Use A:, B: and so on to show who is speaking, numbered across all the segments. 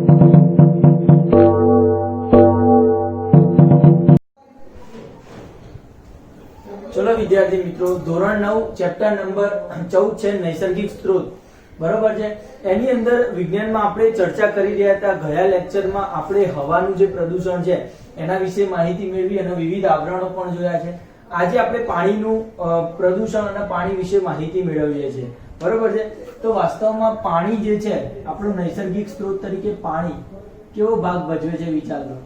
A: चलो विद्यार्थी मित्रों, ધોરણ 9 ચેપ્ટર નંબર 14 છે નૈસર્ગિક સ્ત્રોત, બરોબર છે। એની અંદર વિજ્ઞાનમાં આપણે ચર્ચા કરી રહ્યા હતા। ગયા લેક્ચરમાં આપણે હવાનું જે પ્રદૂષણ છે એના વિશે માહિતી મેળવી અને વિવિધ આવરણો પણ જોયા છે। આજે આપણે પાણીનું પ્રદૂષણ અને પાણી વિશે માહિતી મેળવીએ છીએ, બરોબર છે। તો વાસ્તવમાં પાણી જે છે આપણું નૈસર્ગિક સ્ત્રોત તરીકે પાણી કેવો ભાગ ભજવે છે વિચાર કરો,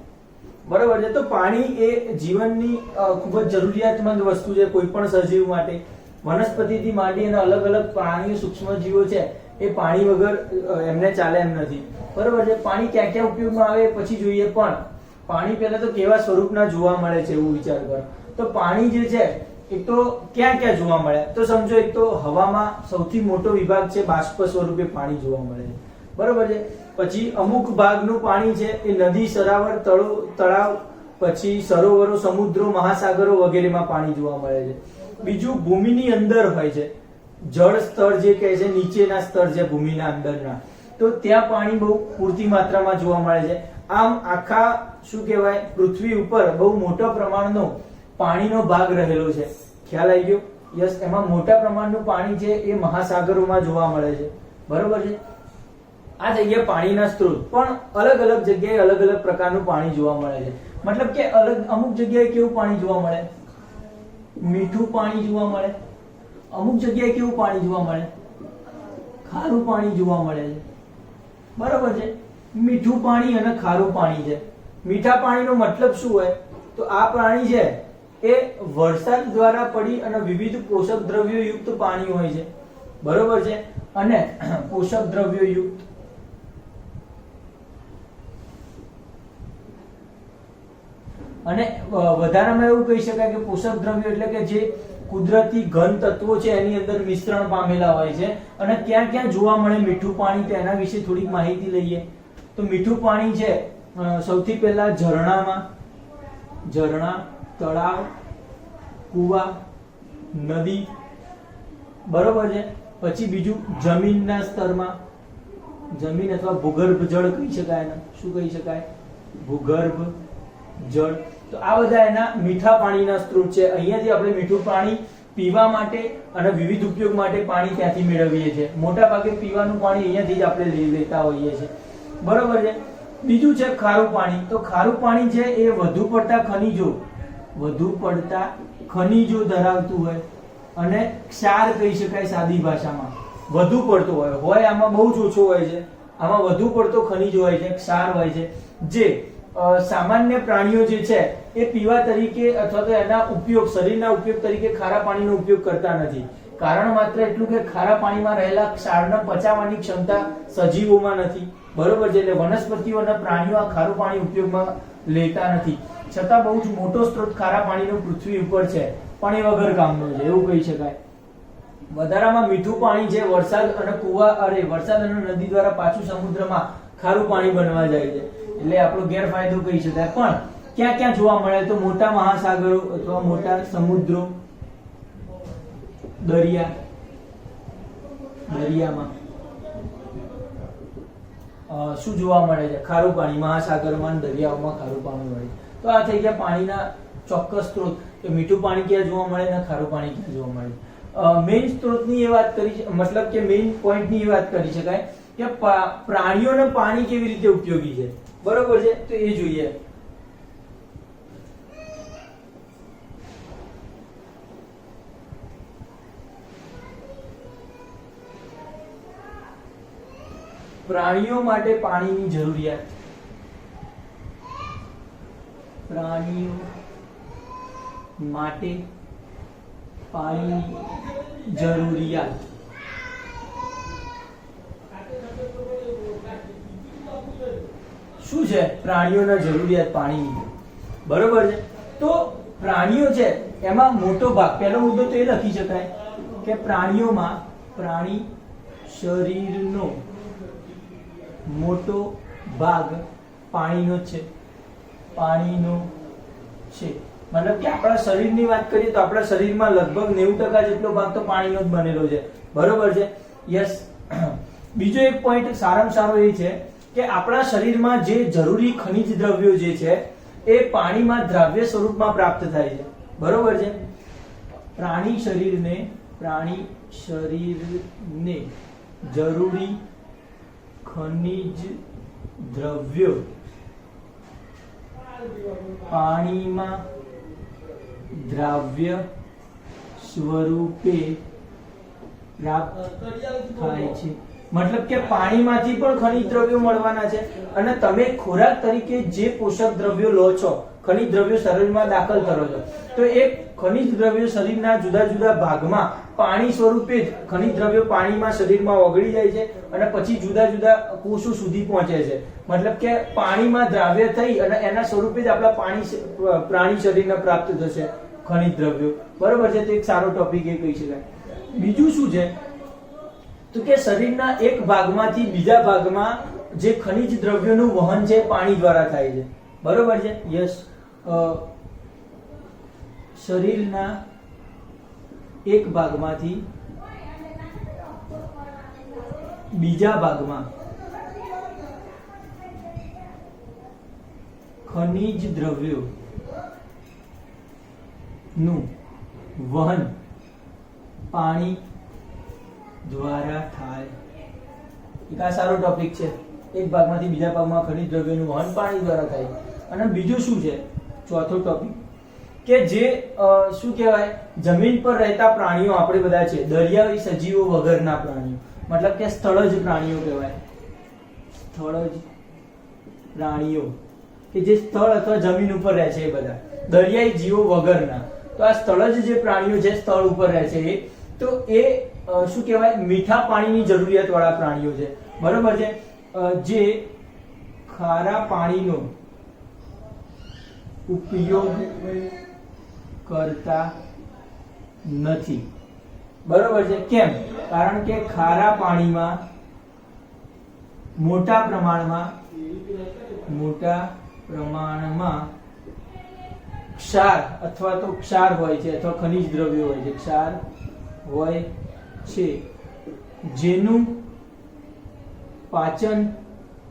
A: બરોબર છે। તો પાણી એ જીવનની ખૂબ જ જરૂરિયાતમંદ વસ્તુ છે કોઈ પણ સજીવ માટે। વનસ્પતિથી માંડી અને અલગ અલગ પ્રાણીઓ સૂક્ષ્મજીવો છે એ પાણી વગર એમને ચાલે એમ નથી, બરોબર છે। પાણી ક્યાં ક્યાં ઉપયોગમાં આવે પછી જોઈએ, પણ પાણી પહેલા તો કેવા સ્વરૂપના જોવા મળે છે એવું વિચાર કરો। તો પાણી જે છે એક તો ક્યાં ક્યાં જોવા મળે, તો સમજો એક તો હવામાં સૌથી મોટો વિભાગ છે બાષ્પ સ્વરૂપે પાણી જોવા મળે છે, બરોબર છે। પછી અમુક ભાગનું પાણી છે એ નદી, સરોવર, તળાવ, પછી સરોવરો, સમુદ્રો, મહાસાગરો વગેરેમાં પાણી જોવા મળે છે। બીજું ભૂમિની અંદર હોય છે, જળ સ્તર જે કહે છે, નીચેના સ્તર છે ભૂમિના અંદરના, તો ત્યાં પાણી બહુ પૂરતી માત્રામાં જોવા મળે છે। આમ આખા શું કહેવાય પૃથ્વી ઉપર બહુ મોટા પ્રમાણનો પાણીનો ભાગ રહેલો છે, ખ્યાલ આવી ગયો? યસ, એમાં મોટા પ્રમાણનું પાણી છે એ મહાસાગરોમાં જોવા મળે છે, બરોબર છે। આ જગ્યાએ પાણીના સ્ત્રોત પણ અલગ અલગ જગ્યાએ અલગ અલગ પ્રકારનું પાણી જોવા મળે છે। મતલબ કે અમુક જગ્યાએ કેવું પાણી જોવા મળે? મીઠું પાણી જોવા મળે। અમુક જગ્યાએ કેવું પાણી જોવા મળે? ખારું પાણી જોવા મળે છે, બરોબર છે। મીઠું પાણી અને ખારું પાણી છે। મીઠા પાણીનો મતલબ શું હોય? તો આ પાણી છે એ વરસાદ દ્વારા પડી અને વિવિધ પોષક દ્રવ્યો યુક્ત પાણી હોય છે, બરોબર છે। અને પોષક દ્રવ્યો યુક્ત અને વધારામાં એવું કહી શકાય કે પોષક દ્રવ્યો એટલે કે જે કુદરતી ઘન તત્વો છે એની અંદર મિશ્રણ પામેલા હોય છે। અને ક્યાં ક્યાં જોવા મળે મીઠું પાણી, તો એના વિશે થોડીક માહિતી લઈએ। તો મીઠું પાણી છે સૌથી પહેલા ઝરણામાં, ઝરણા, તળાવ, કુવા, નદી, બરોબર છે। પછી બીજું જમીનના સ્તરમાં, જમીન અથવા ભૂગર્ભ જળ કહી શકાય ને, શું કહી શકાય? ભૂગર્ભ જળ। તો આ બધા એના મીઠા પાણીના સ્ત્રોત છે। અહીંયાથી આપણે મીઠું પાણી પીવા માટે અને વિવિધ ઉપયોગ માટે પાણી ત્યાંથી મેળવીએ છીએ। મોટા ભાગે પીવાનું પાણી અહીંયાથી જ આપણે લેતા હોઈએ છીએ, બરોબર છે। બીજું છે ખારું પાણી। તો ખારું પાણી છે એ વધુ પડતા ખનીજો ધરાવતું હોય અને ક્ષાર કહી શકાય સાદી ભાષામાં, વધુ પડતો હોય આમાં બહુ જ ઓછો હોય છે, આમાં વધુ પડતો ખનીજ હોય છે, ક્ષાર હોય છે, જે સામાન્ય પ્રાણીઓ જે છે એ પીવા તરીકે અથવા તો એના ઉપયોગ, શરીરના ઉપયોગ તરીકે ખારા પાણીનો ઉપયોગ કરતા નથી। કારણ માત્ર એટલું કે ખારા પાણીમાં રહેલા ક્ષારને પચાવવાની ક્ષમતા સજીવોમાં નથી, બરોબર છે। એટલે વનસ્પતિઓ અને પ્રાણીઓ આ ખારું પાણી ઉપયોગમાં લેતા નથી, છતાં બહુ જ મોટો સ્ત્રોત ખારા પાણીનો પૃથ્વી ઉપર છે, પણ એ વગર કામનો છે એવું કહી શકાય। વધારામાં મીઠું પાણી છે વરસાદ અને નદી દ્વારા પાછું સમુદ્રમાં ખારું પાણી બનવા જાય છે, એટલે આપણો ગેરફાયદો કહી શકાય। પણ ક્યાં ક્યાં જોવા મળે? તો મોટા મહાસાગરો અથવા મોટા સમુદ્રો, દરિયામાં શું જોવા મળે છે? ખારું પાણી। મહાસાગરમાં અને દરિયાઓમાં ખારું પાણી મળે। તો આ થઈ ગયા પાણીના ચોક્કસ સ્ત્રોત કે મીઠું પાણી ક્યાં જોવા મળે અને ખારું પાણી ક્યાં જોવા મળે। મેઇન સ્ત્રોતની એ વાત કરી, મતલબ કે મેઇન પોઈન્ટની એ વાત કરી શકાય કે પ્રાણીઓને પાણી કેવી રીતે ઉપયોગી છે, બરોબર છે। તો એ જોઈએ। પ્રાણીઓ માટે પાણીની જરૂરિયાત, પ્રાણીઓ માટે પાણીની જરૂરિયાત શું છે? પ્રાણીઓને જરૂરિયાત પાણીની, બરોબર છે। તો પ્રાણીઓ છે એમાં મોટો ભાગ, પહેલો મુદ્દો તો એ લખી શકાય કે પ્રાણી શરીરનો મોટો ભાગ પાણીનો છે, મતલબ કે આપણા શરીરની વાત કરીએ તો આપણા શરીરમાં લગભગ 90% જેટલો ભાગ તો પાણીનો જ બનેલો છે, બરોબર છે। યસ। બીજો એક પોઈન્ટ સારામાં સારો એ છે કે આપણા શરીરમાં જે જરૂરી ખનિજ દ્રવ્યો જે છે એ પાણીમાં દ્રાવ્ય સ્વરૂપમાં પ્રાપ્ત થાય છે, બરોબર છે. પ્રાણી શરીરને જરૂરી ખનિજ દ્રવ્યો પાણીમાં દ્રાવ્ય સ્વરૂપે પ્રાપ્ત થાય છે. મતલબ કે પાણીમાંથી પણ ખનિજ દ્રવ્યો મળવાના છે અને તમે ખોરાક તરીકે જે પોષક દ્રવ્યો લો છો, ખનિજ દ્રવ્યો શરીરમાં દાખલ કરો છો, તો એ ખનિજ દ્રવ્યો શરીરના જુદા જુદા ભાગમાં પાણી સ્વરૂપે જ ખનિજ દ્રવ્યો પાણીમાં શરીરમાં ઓગળી જાય છે અને પછી જુદા જુદા કોષો સુધી પહોંચે છે. મતલબ કે પાણીમાં દ્રાવ્ય થઈ અને એના સ્વરૂપે જ આપણા પ્રાણી શરીરને પ્રાપ્ત થશે ખનિજ દ્રવ્યો, બરોબર છે. તો એક સારો ટોપિક એ કહી શકાય. બીજું શું છે તો કે શરીરના એક ભાગમાંથી બીજા ભાગમાં જે ખનિજ દ્રવ્યોનું વહન છે પાણી દ્વારા થાય છે, બરોબર છે. યસ, શરીરના એક ભાગમાંથી બીજા ભાગમાં ખનિજ દ્રવ્યો નું વહન પાણી દ્વારા થાય. એક આ સારો ટોપિક છે. એક ભાગમાંથી બીજા ભાગમાં ખનિજ દ્રવ્યોનું વહન પાણી દ્વારા થાય. અને બીજું શું છે, ચોથો ટોપિક, કે જે શું કહેવાય, જમીન પર રહેતા પ્રાણીઓ આપણે બધા છે, દરિયાઈ સજીવો વગરના પ્રાણીઓ, મતલબ કે સ્થળજ પ્રાણીઓ કહેવાય. સ્થળજ પ્રાણીઓ કે જે સ્થળ અથવા જમીન ઉપર રહે છે, એ બધા દરિયાઈ જીવો વગરના. તો આ સ્થળજ જે પ્રાણીઓ છે, સ્થળ ઉપર રહે છે, તો એ શું કહેવાય, મીઠા પાણીની જરૂરિયાત વાળા પ્રાણીઓ છે, બરોબર છે. જે ખારા પાણીનો ઉપયોગ કરતા નથી, બરોબર છે. કેમ? કારણ કે ખારા પાણીમાં મોટા પ્રમાણમાં ક્ષાર અથવા તો ક્ષાર હોય છે અથવા ખનિજ દ્રવ્યો હોય છે, ક્ષાર હોય છે, જેનું પાચન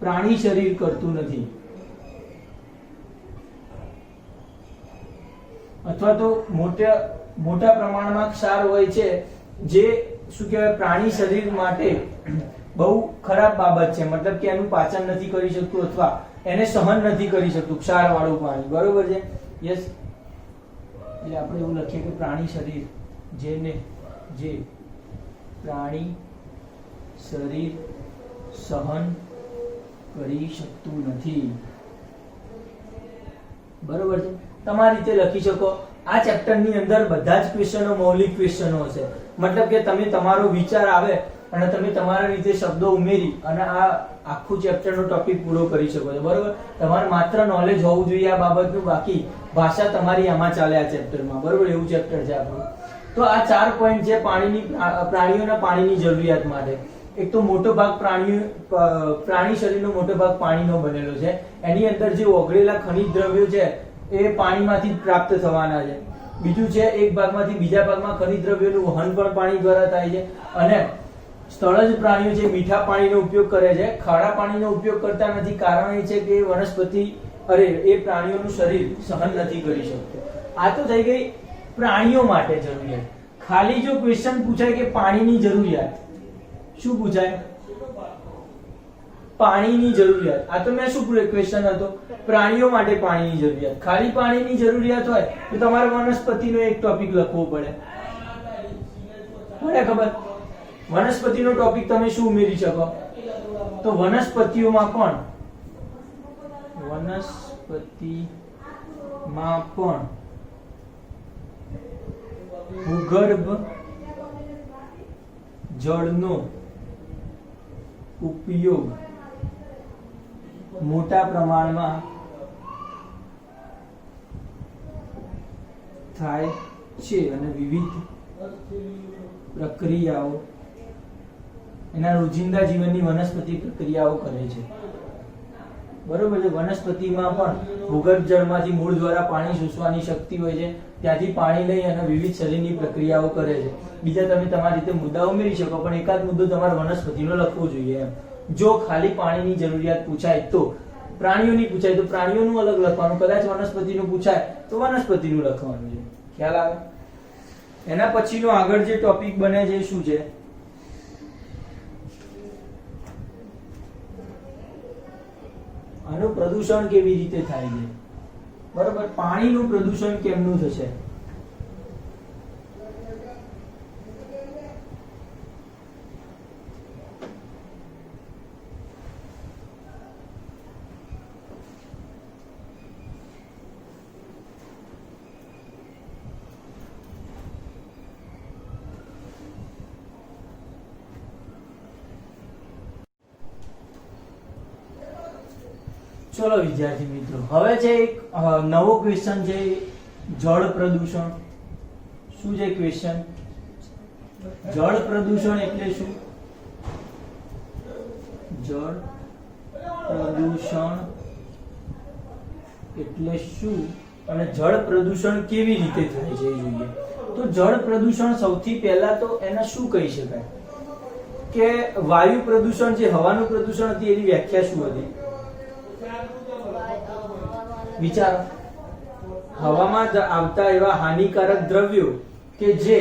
A: પ્રાણી શરીર કરતું નથી, અથવા તો મોટા પ્રમાણમાં ક્ષાર હોય છે જે શું કહેવાય, પ્રાણી શરીર માટે બહુ ખરાબ બાબત છે. મતલબ કે એનું પાચન નથી કરી શકતું અથવા એને સહન નથી કરી શકતું ક્ષાર વાળું પાણી, બરોબર છે. યસ, એટલે આપણે એવું લખીએ કે પ્રાણી શરીર જે પ્રાણી શરીર સહન કરી શકતું નથી, બરોબર છે. તમારી રીતે લખી શકો. આ ચેપ્ટર ની અંદર બધા જ ક્વેશ્ચનો મૌલિક ક્વેશ્ચનો હશે. મતલબ કે તમે તમારો વિચાર આવે અને તમે તમારા રીતે શબ્દો ઉમેરી અને આ આખું ચેપ્ટરનો ટોપિક પૂરો કરી શકો છો, બરોબર. તમારે માત્ર નોલેજ હોવું જોઈએ આ બાબતનું, બાકી ભાષા તમારી આમાં ચાલે આ ચેપ્ટરમાં, બરોબર. એવું ચેપ્ટર છે આપણું. તો આ 4 પોઈન્ટ છે પ્રાણીઓના પાણીની જરૂરિયાત માટે. એક તો મોટો ભાગ પ્રાણી શરીરનો મોટો ભાગ પાણીનો બનેલો છે. એની અંદર જે ઓગળેલા ખનિજ દ્રવ્યો છે એ પાણીમાંથી પ્રાપ્ત થવાના છે. બીજું છે, એક ભાગમાંથી બીજા ભાગમાં ખનિજ દ્રવ્યોનું વહન પણ પાણી દ્વારા થાય છે. અને સ્થળજ પ્રાણીઓ જે મીઠા પાણીનો ઉપયોગ કરે છે, ખારા પાણીનો ઉપયોગ કરતા નથી. કારણ એ છે કે એ પ્રાણીઓનું શરીર સહન નથી કરી શકતું. આ તો થઈ ગઈ પ્રાણીઓ માટે જરૂરિયાત. ખાલી જો ક્વેશ્ચન પૂછાય કે પાણીની જરૂરિયાત, શું પૂછાય? પાણીની જરૂરિયાત. આ તો મેં શું ક્વેશ્ચન હતો? પ્રાણીઓ માટે પાણીની જરૂરિયાત. ખાલી પાણીની જરૂરિયાત હોય તો તમારે વનસ્પતિનો એક ટોપિક લખવો પડે. મને ખબર, વનસ્પતિનો ટોપિક તમે શું ઉમેરી શકો? તો વનસ્પતિઓમાં પણ ભૂગર્ભ જળનો ઉપયોગ મોટા પ્રમાણમાં થાય છે અને વિવિધ પ્રક્રિયાઓ એના રોજિંદા જીવનની વનસ્પતિ પ્રક્રિયાઓ કરે છે, બરોબર છે. વનસ્પતિમાં પણ ભૂગર્ભ જળમાંથી મૂળ દ્વારા પાણી શોષવાની શક્તિ હોય છે. ત્યાંથી પાણી લઈ અને વિવિધ શરીરની પ્રક્રિયાઓ કરે છે. બીજા તમે તમારી રીતે મુદ્દા ઉમેરી શકો, પણ એકાદ મુદ્દો તમારે વનસ્પતિનો લખવો જોઈએ એમ, જો ખાલી પાણીની જરૂરિયાત પૂછાય તો. પ્રાણીઓની પૂછાય તો પ્રાણીઓનું અલગ લખવાનું, કદાચ વનસ્પતિનું પૂછાય તો વનસ્પતિનું લખવાનું છે. ખ્યાલ આવે? એના પછીનો આગળ જે ટોપિક બને છે શું છે? આનું પ્રદૂષણ કેવી રીતે થાય છે? બરોબર, પાણીનું પ્રદૂષણ કેમનું થશે? ચલો વિદ્યાર્થી મિત્રો, હવે છે એક નવો ક્વેશ્ચન છે, જળ પ્રદૂષણ. શું છે ક્વેશ્ચન? જળ પ્રદૂષણ એટલે શું? જળ પ્રદૂષણ એટલે શું અને જળ પ્રદૂષણ કેવી રીતે થાય છે એ જોઈએ. તો જળ પ્રદૂષણ સૌથી પહેલા તો એને શું કહી શકાય કે વાયુ પ્રદૂષણ, જે હવાનું પ્રદૂષણ હતી એની વ્યાખ્યા શું હતી? વિચારો. હવામાં આવતા એવા હાનિકારક દ્રવ્યો કે જે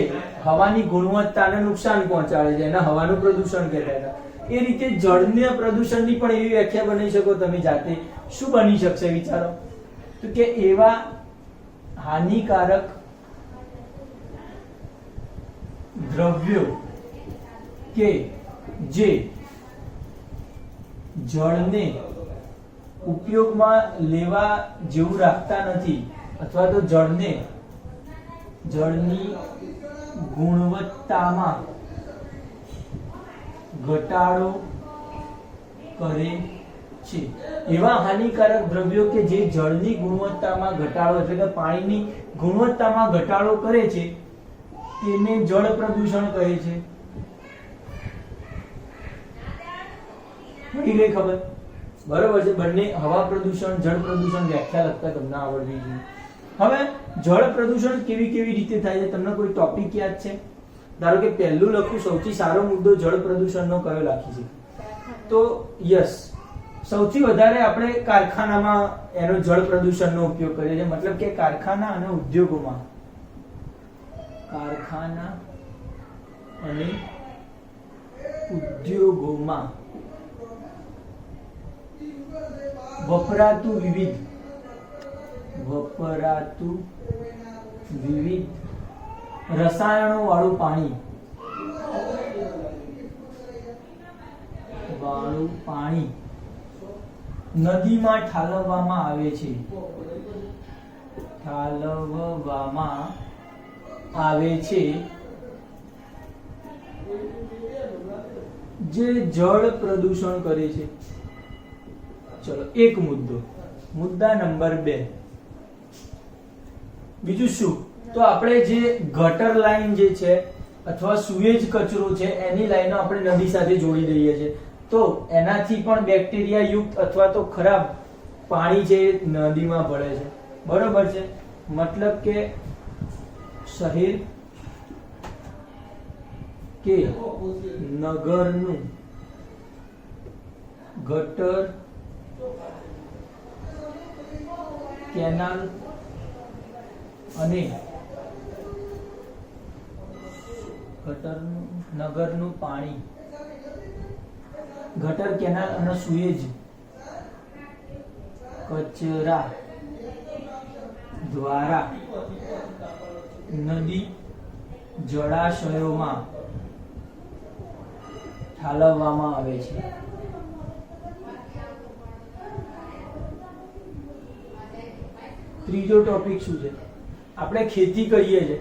A: હવાની ગુણવત્તાને નુકસાન પહોંચાડે છે એને હવાનું પ્રદૂષણ કહેતા હતા. એ રીતે જળના પ્રદૂષણની પણ એવી વ્યાખ્યા બનાવી શકો તમે જાતે. શું બની શકશે વિચારો? તો કે એવા હાનિકારક દ્રવ્યો કે જે જળને ઉપયોગમાં લેવા જેવું રાખતા નથી અથવા તો જળની ગુણવત્તામાં ઘટાડો કરે છે. એવા હાનિકારક દ્રવ્યો કે જે જળની ગુણવત્તામાં ઘટાડો એટલે કે પાણીની ગુણવત્તામાં ઘટાડો કરે છે તેને જળ પ્રદૂષણ કહે છે. પડી ગઈ ખબર? બરોબર છે. બંને હવા પ્રદૂષણ, જળ પ્રદૂષણ વ્યાખ્યા લગતા તમને આવડવી જોઈએ. હવે જળ પ્રદૂષણ કેવી કેવી રીતે થાય છે તમને કોઈ ટોપિક યાદ છે? ધારો કે પહેલું લખું, સૌથી સારો મુદ્દો જળ પ્રદૂષણનો કયો લખી છે? તો યસ, સૌથી વધારે આપણે કારખાનામાં એનો જળ પ્રદૂષણનો ઉપયોગ કરીએ છીએ. મતલબ કે કારખાના અને ઉદ્યોગોમાં વપરાતું વિવિધ રસાયણો વાળું પાણી નદીમાં ઠાલવવામાં આવે છે જે જળ પ્રદૂષણ કરે છે. ચલો, એક મુદ્દા નંબર 2. બીજું શું? તો આપણે જે ગટર લાઈન જે છે અથવા સુએજ કચરો છે એની લાઈનો આપણે નદી સાથે જોડી દઈએ છીએ તો એનાથી પણ બેક્ટેરિયા યુક્ત અથવા તો ખરાબ પાણી જે નદીમાં ભળે છે. બરોબર છે? મતલબ કે શહેર કે નગરનું ગટર, કેનાલ અને નગરનું પાણી, ગટર, કેનાલ અને સુએજ કચરા દ્વારા નદી, જળાશયોમાં ઠાલવવામાં આવે છે. ત્રીજો ટોપિક શું છે? આપણે ખેતી કરીએ છીએ.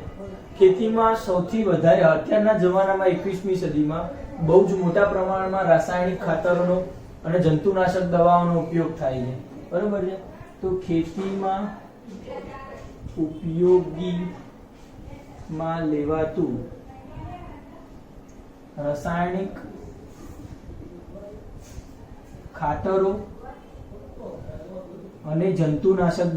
A: ખેતીમાં સૌથી વધારે અત્યારના જમાનામાં 21મી સદીમાં બહુ જ મોટા પ્રમાણમાં રાસાયણિક ખાતરોનો અને જંતુનાશક દવાઓનો ઉપયોગ થાય છે. બરોબર છે? તો ખેતીમાં ઉપયોગમાં લેવાતું રાસાયણિક ખાતરો અને જંતુનાશક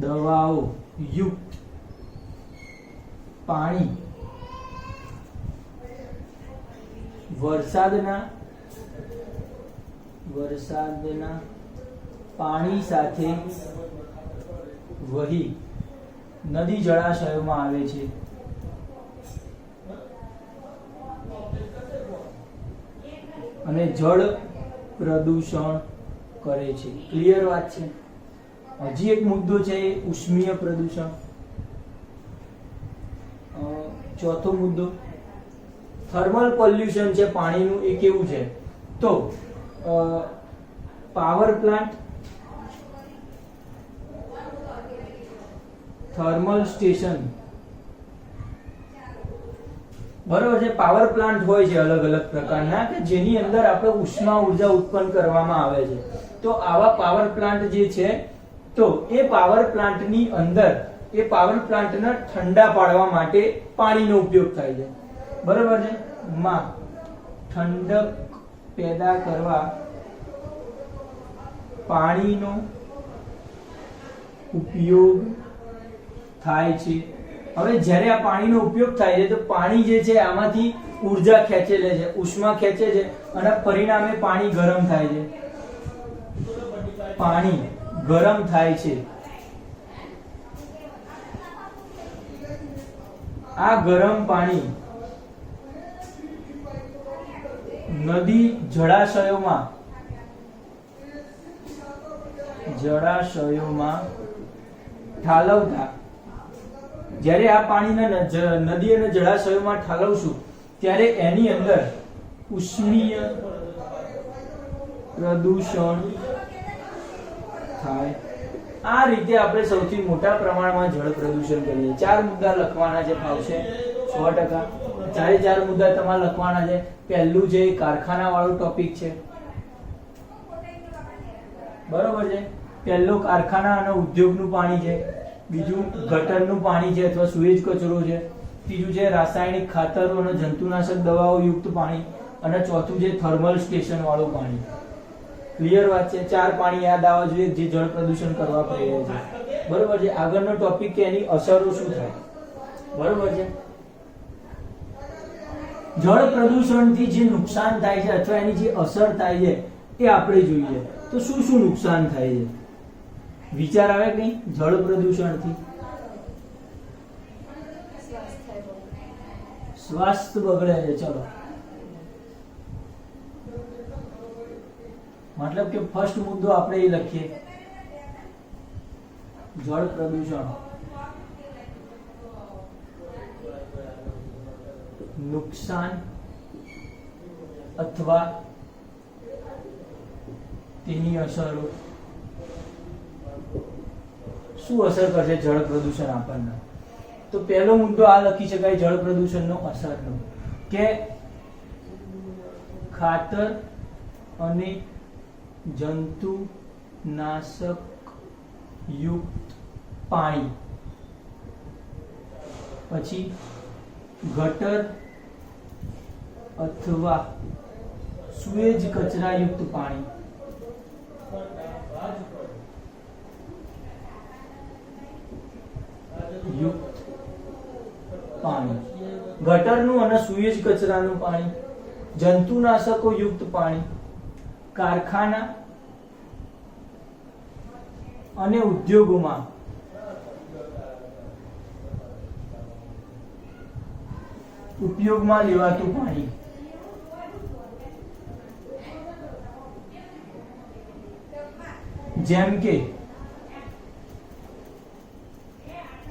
A: દવાઓ યુક્ત પાણી વરસાદના પાણી સાથે વહી નદી જળાશયોમાં આવે છે. અને જળ પ્રદૂષણ કરે છે. ક્લિયર વાત છે. હજી એક મુદ્દો છે એ ઉષ્મીય પ્રદૂષણ. ચોથો મુદ્દો થર્મલ પોલ્યુશન છે પાણીનું. એ કેવું છે? તો પાવર પ્લાન્ટ, થર્મલ સ્ટેશન, બરોબર છે. પાવર પ્લાન્ટ હોય છે અલગ અલગ પ્રકારના કે જેની અંદર આપણે ઉષ્મા ઉર્જા ઉત્પન્ન કરવામાં આવે છે. તો આવા પાવર પ્લાન્ટ જે છે તો એ પાવર પ્લાન્ટની અંદર એ પાવર પ્લાન્ટને ઠંડા પાડવા માટે પાણીનો ઉપયોગ થાય છે. બરોબર છે. માં ઠંડક પેદા કરવા પાણીનો ઉપયોગ થાય છે. હવે જ્યારે આ પાણીનો ઉપયોગ થાય છે તો પાણી જે છે આમાંથી ઉર્જા ખેંચે લે છે, ઉષ્મા ખેંચે છે અને પરિણામે પાણી ગરમ થાય છે. પાણી ગરમ થાય છે. આ ગરમ પાણી નદી જળાશયોમાં ઠાલવતા, જ્યારે આ પાણીને નદી અને જળાશયોમાં ઠાલવશું ત્યારે એની અંદર ઉષ્મીય પ્રદૂષણ થાય. આ રીતે આપણે સૌથી મોટા પ્રમાણમાં જળ પ્રદૂષણ કરીએ. 4 મુદ્દા લખવાના છે. ફાવશે 100%. ચારે 4 મુદ્દા તમારે લખવાના છે. પહેલું જે કારખાના વાળું ટોપિક છે, બરોબર છે. પહેલો કારખાના અને ઉદ્યોગનું પાણી છે. બીજું ગટરનું પાણી છે અથવા સુએજ કચરો છે. ત્રીજું છે રાસાયણિક ખાતરો અને જંતુનાશક દવાઓ યુક્ત પાણી. અને ચોથું છે થર્મલ સ્ટેશન વાળું પાણી. ક્લિયર વાત છે. 4 પાણી યાદ આવવા જોઈએ જે જળ પ્રદૂષણ કરવા પ્રેરે છે. બરોબર છે. આગળનો ટોપિક કે એની અસરો શું થાય. બરોબર છે. જળ પ્રદૂષણથી જે નુકસાન થાય છે અથવા એની જે અસર થાય છે એ આપણે જોઈએ. તો શું શું નુકસાન થાય છે? વિચાર આવે કઈ જળ પ્રદૂષણથી? સ્વાસ્થ્ય બગડે છે. ચલો, મતલબ કે ફર્સ્ટ મુદ્દો આપણે એ લખીએ, જળ પ્રદૂષણ નુકસાન અથવા તેની અસરો. શું અસર કરશે જળ પ્રદૂષણ આપણને? તો પહેલો મુદ્દો આ લખી શકાય જળ પ્રદૂષણનો અસરનો કે ખાતર અને જંતુનાશક યુક્ત પાણી, પછી ગટર અથવા સુએજ કચરાયુક્ત પાણી, ગટરનું અને સુએજ કચરાનું પાણી, જંતુનાશકો યુક્ત પાણી, કારખાના અને ઉદ્યોગોમાં ઉપયોગમાં લેવાતું પાણી, જેમ કે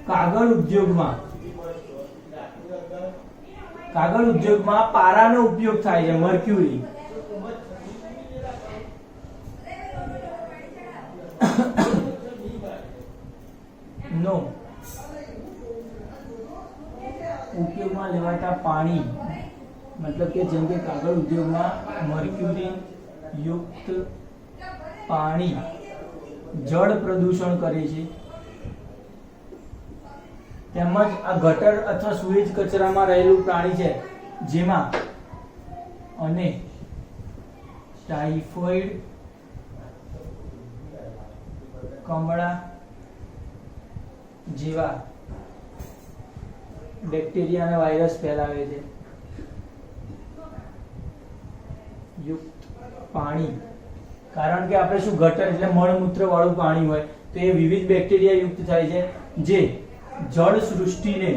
A: કાગળ ઉદ્યોગમાં પારાનો ઉપયોગ થાય છે, મર્ક્યુરી. નો ઉપયોગમાં લેવાતા પાણી, મતલબ કે જેમ કે કાગળ ઉદ્યોગમાં મર્ક્યુરી યુક્ત પાણી જળ પ્રદૂષણ કરે છે. તેમજ આ ગટર અથવા સુએજ કચરામાં રહેલું પાણી છે જેમાં અને ટાઇફોઇડ, કમળા જેવા બેક્ટેરિયા અને વાયરસ ફેલાવે છે યુક્ત પાણી, કારણ કે આપણે શું ગટર એટલે મળમૂત્ર વાળું પાણી હોય તો એ વિવિધ બેક્ટેરિયા યુક્ત થાય છે જે જળ સૃષ્ટિને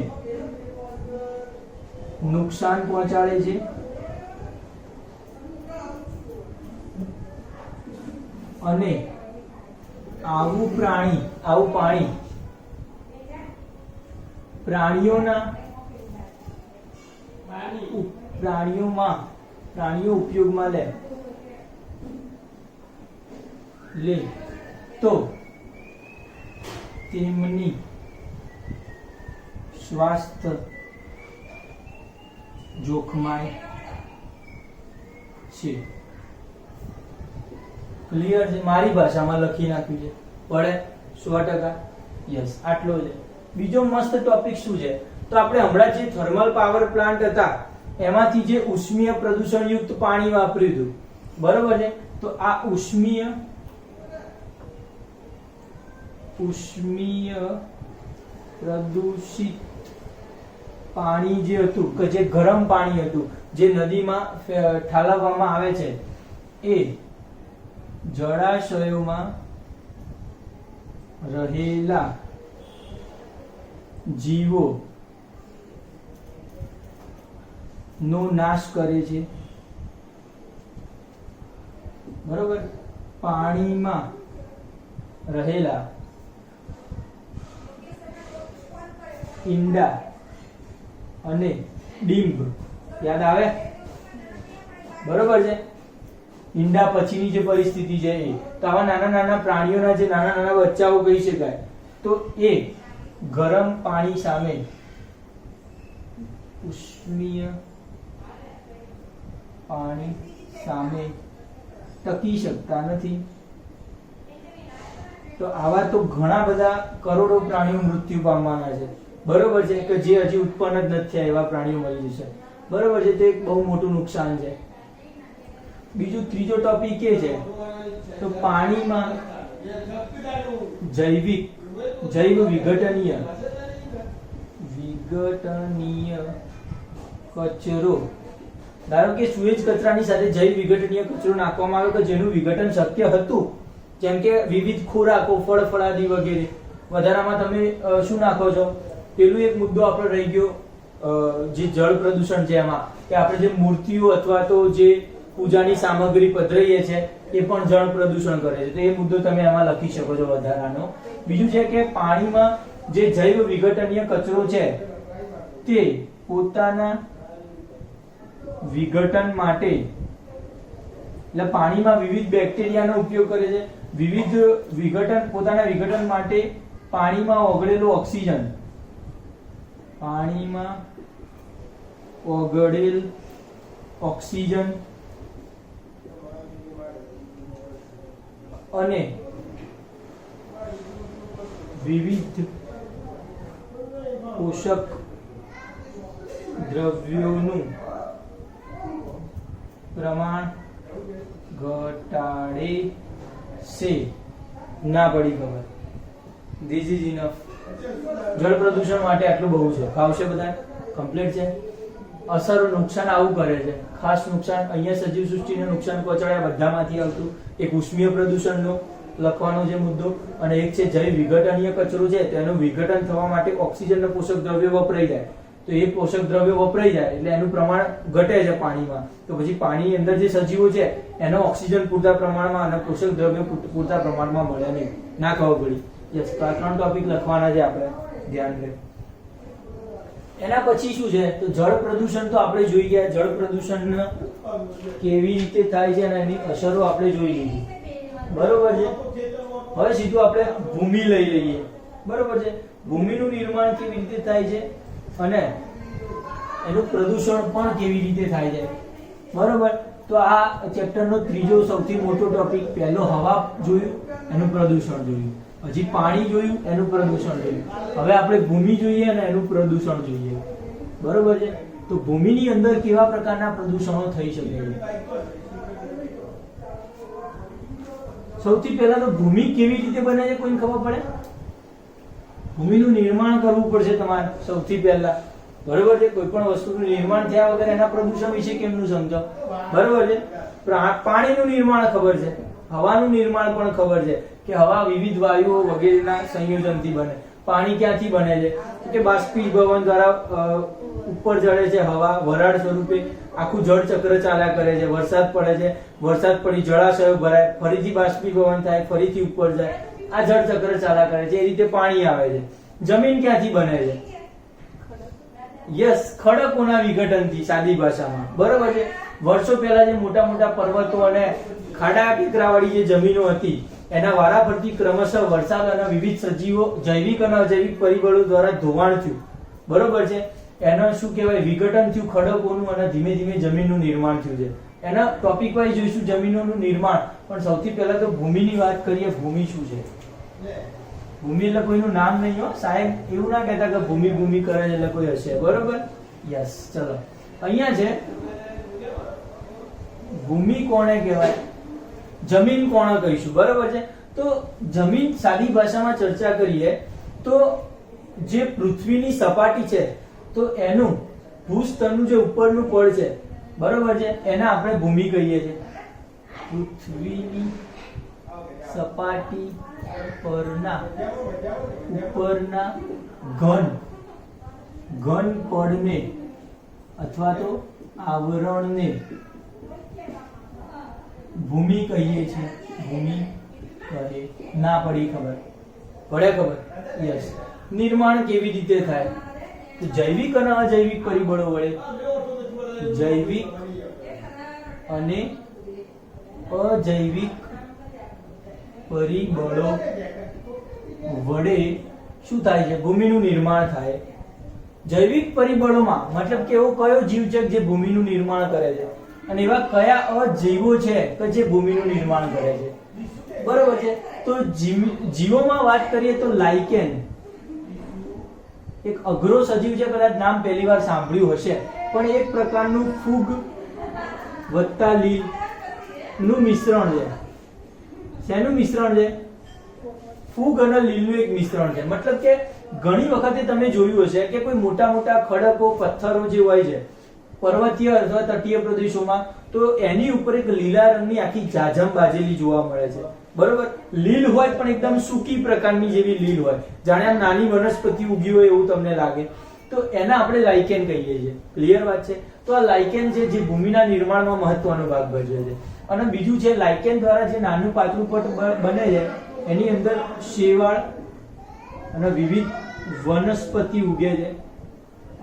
A: નુકસાન પહોંચાડે છે અને આવું પાણી પ્રાણીઓ ઉપયોગમાં લે તો તેમની સ્વાસ્થ્ય જોખમાય છે. ક્લિયર છે? મારી ભાષામાં લખી નાખ્યું છે, પડે 100%. યસ, આટલો છે. બીજો મસ્ત ટોપિક શું છે તો આપણે હમણાં જે થર્મલ પાવર પ્લાન્ટ હતા એમાંથી જે ઉષ્મીય પ્રદૂષણ યુક્ત પાણી વાપર્યું હતું, બરોબર છે? તો આ ઉષ્મીય પ્રદૂષિત પાણી જે હતું કે જે ગરમ પાણી હતું જે નદીમાં ઠાલવવામાં આવે છે એ જળાશયોમાં રહેલા જીવો નો નાશ કરે છે, બરોબર? પાણીમાં રહેલા ઈંડા અને ડીંબ યાદ આવે, બરોબર છે? ઈંડા પછીની જે પરિસ્થિતિ છે એ તો આવા નાના નાના પ્રાણીઓના જે નાના નાના બચ્ચાઓ કહી શકાય તો એ ગરમ પાણી સામે ઉષ્મીય પાણી સામે ટકી શકતા નથી. તો આવા તો ઘણા બધા કરોડો પ્રાણીઓ મૃત્યુ પામવાના છે, બરોબર છે? કે જે હજી ઉત્પન્ન જ નથી થયા એવા પ્રાણીઓ મરી જશે, બરોબર છે? તો એક બહુ મોટું નુકસાન છે. બીજું ત્રીજો ટોપિક એ છે તો પાણીમાં જૈવ વિઘટનીય કચરો, ધારો કે સુએજ કચરાની સાથે જૈવ વિઘટનીય કચરો નાખવામાં આવ્યો કે જેનું વિઘટન શક્ય હતું, જેમ કે વિવિધ ખોરાકો, ફળ ફળાદી વગેરે. વધારામાં તમે શું નાખો છો? પેલું એક મુદ્દો આપણો રહી ગયો જે જળ પ્રદૂષણ છે એમાં કે આપણે જે મૂર્તિઓ અથવા તો જે પૂજાની સામગ્રી પધરાઈએ છે એ પણ જળ પ્રદૂષણ કરે છે, તો એ મુદ્દો તમે એમાં લખી શકો છો વધારાનો. બીજું છે કે પાણીમાં જે જૈવ વિઘટનીય કચરો છે તે પોતાના વિઘટન માટે એટલે પાણીમાં વિવિધ બેક્ટેરિયાનો ઉપયોગ કરે છે, પોતાના વિઘટન માટે પાણીમાં ઓગળેલો ઓક્સિજન અને વિવિધ પોષક દ્રવ્યોનું પ્રમાણ ઘટાડે છે. ના પડી ખબર? This is enough. જળ પ્રદૂષણ માટે આટલું બહુ છે. ફાવશે બધા? કમ્પ્લીટ છે. અસરો, નુકસાન આવું કરે છે. ખાસ નુકસાન અહીંયા સજીવ સૃષ્ટિને નુકસાન પહોંચાડ્યા બધામાંથી આવતું એક ઉષ્મીય પ્રદૂષણનો લખવાનો જે મુદ્દો, અને એક છે જૈવ વિઘટનીય કચરો છે તેનું વિઘટન થવા માટે ઓક્સિજનના પોષક દ્રવ્યો વપરાઈ જાય, તો એ પોષક દ્રવ્યો વપરાઈ જાય એટલે એનું પ્રમાણ ઘટે છે પાણીમાં, તો પછી પાણીની અંદર જે સજીવો છે એનો ઓક્સિજન પૂરતા પ્રમાણમાં અને પોષક દ્રવ્યો પૂરતા પ્રમાણમાં મળે નહીં. ના ખબર પડી? યસ. તો આ 3 ટોપિક લખવાના છે આપણે, ધ્યાન રહે. એના પછી શું છે તો જળ પ્રદૂષણ તો આપણે જોઈ ગયા, જળ પ્રદૂષણ કેવી રીતે થાય છે અને એની અસરો આપણે જોઈ લીધી, બરોબર છે? હવે સીધું આપણે ભૂમિ લઈ લઈએ, બરોબર છે? ભૂમિનું નિર્માણ કેવી રીતે થાય છે અને એનું પ્રદૂષણ પણ કેવી રીતે થાય છે, બરોબર? તો આ ચેપ્ટરનો ત્રીજો સૌથી મોટો ટોપિક, પહેલો હવા જોયું, એનું પ્રદૂષણ જોયું, હજી પાણી જોયું, એનું પ્રદૂષણ જોયું, હવે આપણે ભૂમિ જોઈએ અને એનું પ્રદૂષણ જોઈએ, બરોબર છે? તો ભૂમિની અંદર કેવા પ્રકારના પ્રદૂષણો થઈ શકે છે? સૌથી પહેલા તો ભૂમિ કેવી રીતે બને છે કોઈને ખબર પડે? ભૂમિનું નિર્માણ કરવું પડશે તમારે સૌથી પહેલા, બરોબર છે, કોઈ પણ વસ્તુનું નિર્માણ થયા વગર એના પ્રદૂષણ વિશે કેમનું સમજો, બરોબર છે. પાણીનું નિર્માણ ખબર છે, હવાનું નિર્માણ પણ ખબર છે કે હવા વિવિધ વાયુઓ વગેરેના સંયોજનથી બને. પાણી ક્યાંથી બને છે કે બાષ્પીભવન દ્વારા ઉપર ચડે છે હવા, વરાળ સ્વરૂપે આખું જળ ચક્ર ચાલ્યા કરે છે. વરસાદ પડે છે, વરસાદ પડી જળાશયો ભરાય, ફરીથી બાષ્પીભવન થાય, ફરીથી ઉપર જાય, આ જળ ચક્ર ચાલ્યા કરે છે. એ રીતે પાણી આવે છે. જમીન ક્યાંથી બને છે? યસ, ખડકોના વિઘટનથી, સાદી ભાષામાં, બરોબર છે. વર્ષો પહેલા જે મોટા મોટા પર્વતો અને ખાડા ટેકરાવાળી જે જમીનો હતી એના વારાફરતી ક્રમશઃ વરસાદ અને વિવિધ સજીવો, જૈવિક અને અજૈવિક પરિબળો દ્વારા ધોવાણ થયું, બરોબર છે. એનો શું કહેવાય? વિઘટન થયું ખડકોનું અને ધીમે ધીમે જમીનનું નિર્માણ થયું છે. એના ટોપિક વાઇઝ જોઈશું જમીનોનું નિર્માણ, પણ સૌથી પહેલા તો ભૂમિની વાત કરીએ. ભૂમિ શું છે? ભૂમિ એટલે કોઈનું નામ નહીં હો સાહેબ, એવું ના કહેતા કે ભૂમિ ભૂમિ કરે છે એટલે કોઈ હશે, બરોબર? યસ, ચલો અહીંયા છે ભૂમિ કોને કહેવાય, જમીન કોને કહીશું, બરોબર છે. તો જમીન સાદી ભાષામાં ચર્ચા કરીએ તો જે પૃથ્વીની સપાટી છે તો એનું ભૂસ્તરનું જે ઉપરનું પડ છે, બરોબર છે, એને આપણે ભૂમિ કહીએ છીએ. પૃથ્વીની સપાટી પરના ઉપરના ઘન પડને અથવા તો આવરણને ભૂમિ કહીએ છીએ. ભૂમિ કહે. ના પડી ખબર? પડે ખબર? યસ. નિર્માણ કેવી રીતે થાય? જૈવિક અને અજૈવિક પરિબળો વડે. જૈવિક અને અજૈવિક પરિબળો વડે શું થાય છે? ભૂમિનું નિર્માણ થાય. જૈવિક પરિબળોમાં મતલબ કે એવો કયો જીવ છે જે ભૂમિનું નિર્માણ કરે છે, અને એવા કયા અજીવો છે કે જે ભૂમિનું નિર્માણ કરે છે, બરોબર છે. તો જીવોમાં વાત કરીએ તો લાઇકેન એક અઘરો સજીવ છે, કદાચ નામ પહેલી વાર સાંભળ્યું હશે, પણ એક પ્રકારનું ફૂગ વત્તા લીલ નું મિશ્રણ છે. શેનું મિશ્રણ છે? ફૂગ અને લીલનું એક મિશ્રણ છે. મતલબ કે ઘણી વખતે તમે જોયું હશે કે કોઈ મોટા મોટા ખડકો, પથ્થરો જે હોય છે પર્વતીય અથવા તટીય પ્રદેશોમાં, તો એની ઉપર એક લીલા રંગની આખી જાજમ બાજેલી જોવા મળે છે, બરોબર. લીલ હોય પણ એકદમ સૂકી પ્રકારની જેવી લીલ હોય, જાણે આમ નાની વનસ્પતિ ઉગી હોય એવું તમને લાગે, તો એના આપણે લાઇકેન કહીએ છીએ. ક્લિયર વાત છે? તો આ લાઇકેન છે જે ભૂમિના નિર્માણમાં મહત્વનો ભાગ ભજવે છે. અને બીજું છે લાઇકેન દ્વારા જે નાનું પાતળું પટ બને છે એની અંદર શેવાળ અને વિવિધ વનસ્પતિ ઉગે છે,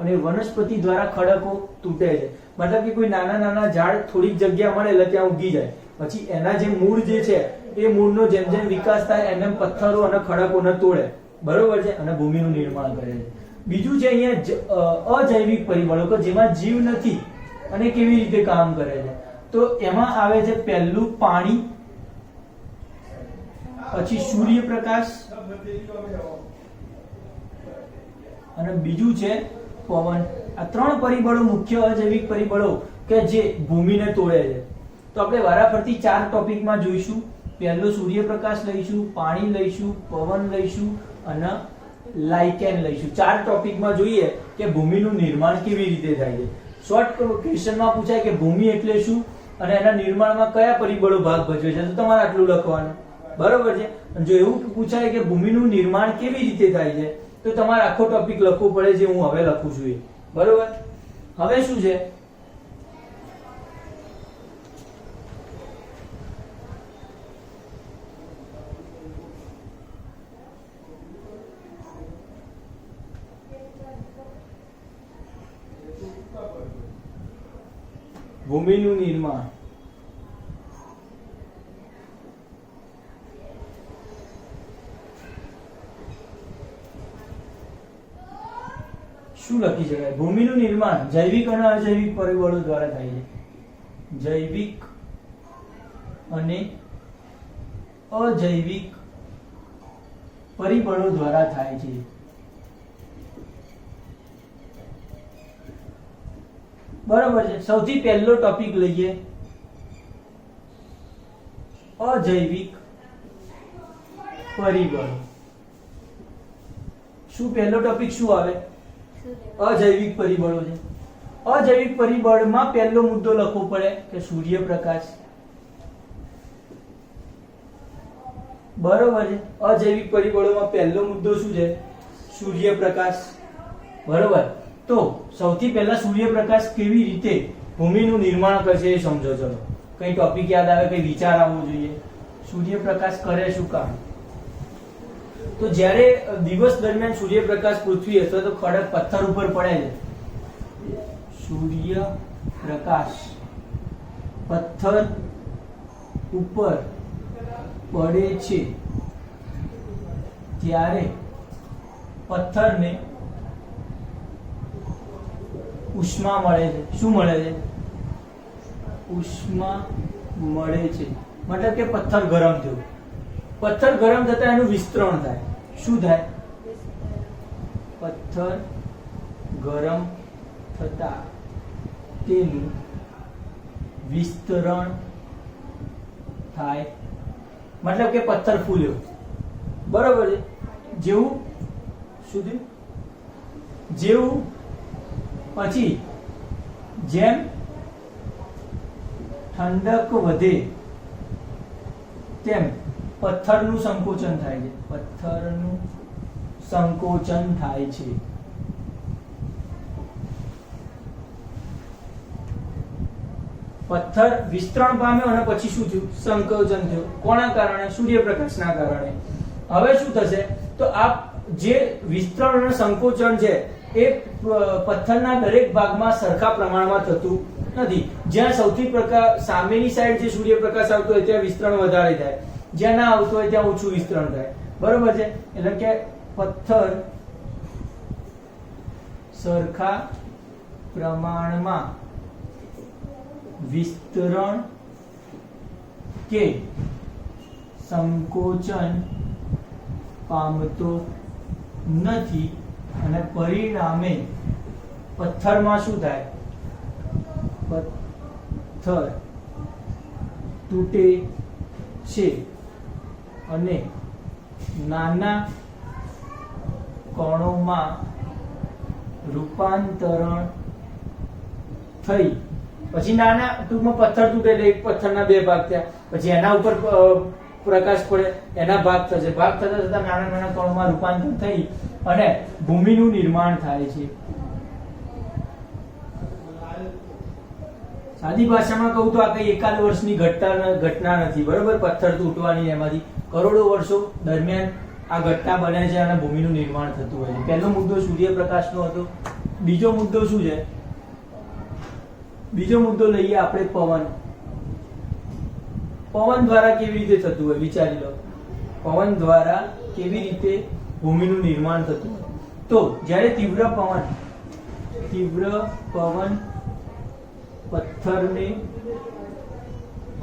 A: અને વનસ્પતિ દ્વારા ખડકો તૂટે છે. મતલબ કે કોઈ નાના નાના ઝાડ થોડીક જગ્યા મળે એટલે ત્યાં ઉગી જાય, પછી એના જે મૂળ જે છે એ મૂળનો જેમ જેમ વિકાસ થાય એમ એમ પથ્થરો અને ખડકોને તોડે, બરોબર છે, અને ભૂમિનું નિર્માણ કરે છે. બીજું છે અહીંયા અજૈવિક પરિબળો કે જેમાં જીવ નથી અને કેવી રીતે કામ કરે છે. તો એમાં આવે છે પહેલું પાણી, પછી સૂર્યપ્રકાશ, અને બીજું છે પવન. આ ત્રણ પરિબળો મુખ્ય અજૈવિક પરિબળો કે જે ભૂમિને તોડે છે. તો આપણે વારાફરતી 4 ટોપિકમાં જોઈશું. પહેલો સૂર્યપ્રકાશ લઈશું, પાણી લઈશું, પવન લઈશું અને લાઇકેન લઈશું. 4 ટોપિકમાં જોઈએ કે ભૂમિનું નિર્માણ કેવી રીતે થાય છે. શોર્ટ ક્વેશ્ચનમાં પૂછાય કે ભૂમિ એટલે શું અને એના નિર્માણમાં કયા પરિબળો ભાગ ભજવે છે, તો તમારે આટલું લખવાનું, બરોબર છે. જો એવું પૂછાય કે ભૂમિનું નિર્માણ કેવી રીતે થાય છે, તો તમારે આખો ટોપિક લખવો પડે જે હું હવે લખું છું, બરોબર. હવે શું છે? ભૂમિનું નિર્માણ. શું લખી શકાય? ભૂમિનું નિર્માણ જૈવિક અને અજૈવિક પરિબળો દ્વારા થાય છે. જૈવિક અને અજૈવિક પરિબળો દ્વારા થાય છે. બરોબર છે. સૌથી પહેલો ટોપિક લઈએ અજૈવિક પરિબળો. શું પહેલો ટોપિક શું આવે? અજૈવિક પરિબળો છે. અજૈવિક પરિબળમાં પહેલો મુદ્દો લખવો પડે કે સૂર્યપ્રકાશ. બરોબર છે. અજૈવિક પરિબળોમાં પહેલો મુદ્દો શું છે? સૂર્યપ્રકાશ. બરોબર. તો સૌથી પહેલા સૂર્યપ્રકાશ કેવી રીતે ભૂમિનું નિર્માણ કરશે એ સમજો. ચલો કઈ ટોપિક યાદ આવે, કઈ વિચાર આવવો જોઈએ. સૂર્યપ્રકાશ કરે શું કામ? તો જ્યારે દિવસ દરમિયાન સૂર્યપ્રકાશ પૃથ્વી અથવા તો ખડક પથ્થર ઉપર પડે છે, સૂર્યપ્રકાશ પથ્થર ઉપર પડે છે ત્યારે પથ્થરને ઉષ્મા મળે છે. શું મળે છે? ઉષ્મા મળે છે. મતલબ કે પથ્થર ગરમ થયો. પથ્થર ગરમ થતા એનું વિસ્તરણ થાય. શું થાય? પથ્થર ગરમ થતા તેનું વિસ્તરણ થાય. મતલબ કે પથ્થર ફૂલ્યો. બરોબર છે. જેવું શું થયું? જેવું પછી જેમ ઠંડક વધે તેમ પથ્થરનું સંકોચન થાય છે. પથ્થરનું સંકોચન થાય છે. પથ્થર વિસ્તરણ પામ્યો અને પછી શું થયું? સંકોચન થયું. કોના કારણે? સૂર્યપ્રકાશના કારણે. હવે શું થશે? તો આ જે વિસ્તરણ અને સંકોચન છે એ પથ્થરના દરેક ભાગમાં સરખા પ્રમાણમાં થતું નથી. જ્યાં સૌથી સામેની સાઈડ જે સૂર્યપ્રકાશ આવતો હોય ત્યાં વિસ્તરણ વધારે થાય, જ્યાં ના આવતો હોય ત્યાં ઓછું વિસ્તરણ થાય. બરોબર છે. એટલે કે પથ્થર સરખા પ્રમાણમાં વિસ્તરણ કે સંકોચન પામતો નથી અને પરિણામે પથ્થરમાં શું થાય? પથ્થર તૂટે છે અને નાના કણોમાં રૂપાંતરણ થઈ. પછી નાના ટૂંકમાં પથ્થર તૂટે એટલે એક પથ્થરના બે ભાગ થયા. પછી એના ઉપર પ્રકાશ પડે, એના ભાગ થશે. ભાગ થતા થતા નાના નાના કણોમાં રૂપાંતર થઈ અને ભૂમિનું નિર્માણ થાય છે. સાદી ભાષામાં કહું તો આ કઈ એકાદ વર્ષની ઘટના નથી. બરોબર. પથ્થર તૂટવાની એમાંથી કરોડો વર્ષો દરમિયાન આ ઘટના બને છે અને ભૂમિનું નિર્માણ થતું હોય છે. પહેલો મુદ્દો સૂર્યપ્રકાશનો હતો. બીજો મુદ્દો શું છે? બીજો મુદ્દો લઈએ આપણે પવન. પવન દ્વારા કેવી રીતે થતું હોય વિચારી લો. પવન દ્વારા કેવી રીતે ભૂમિનું નિર્માણ થતું હોય? તો જ્યારે તીવ્ર પવન પથ્થરને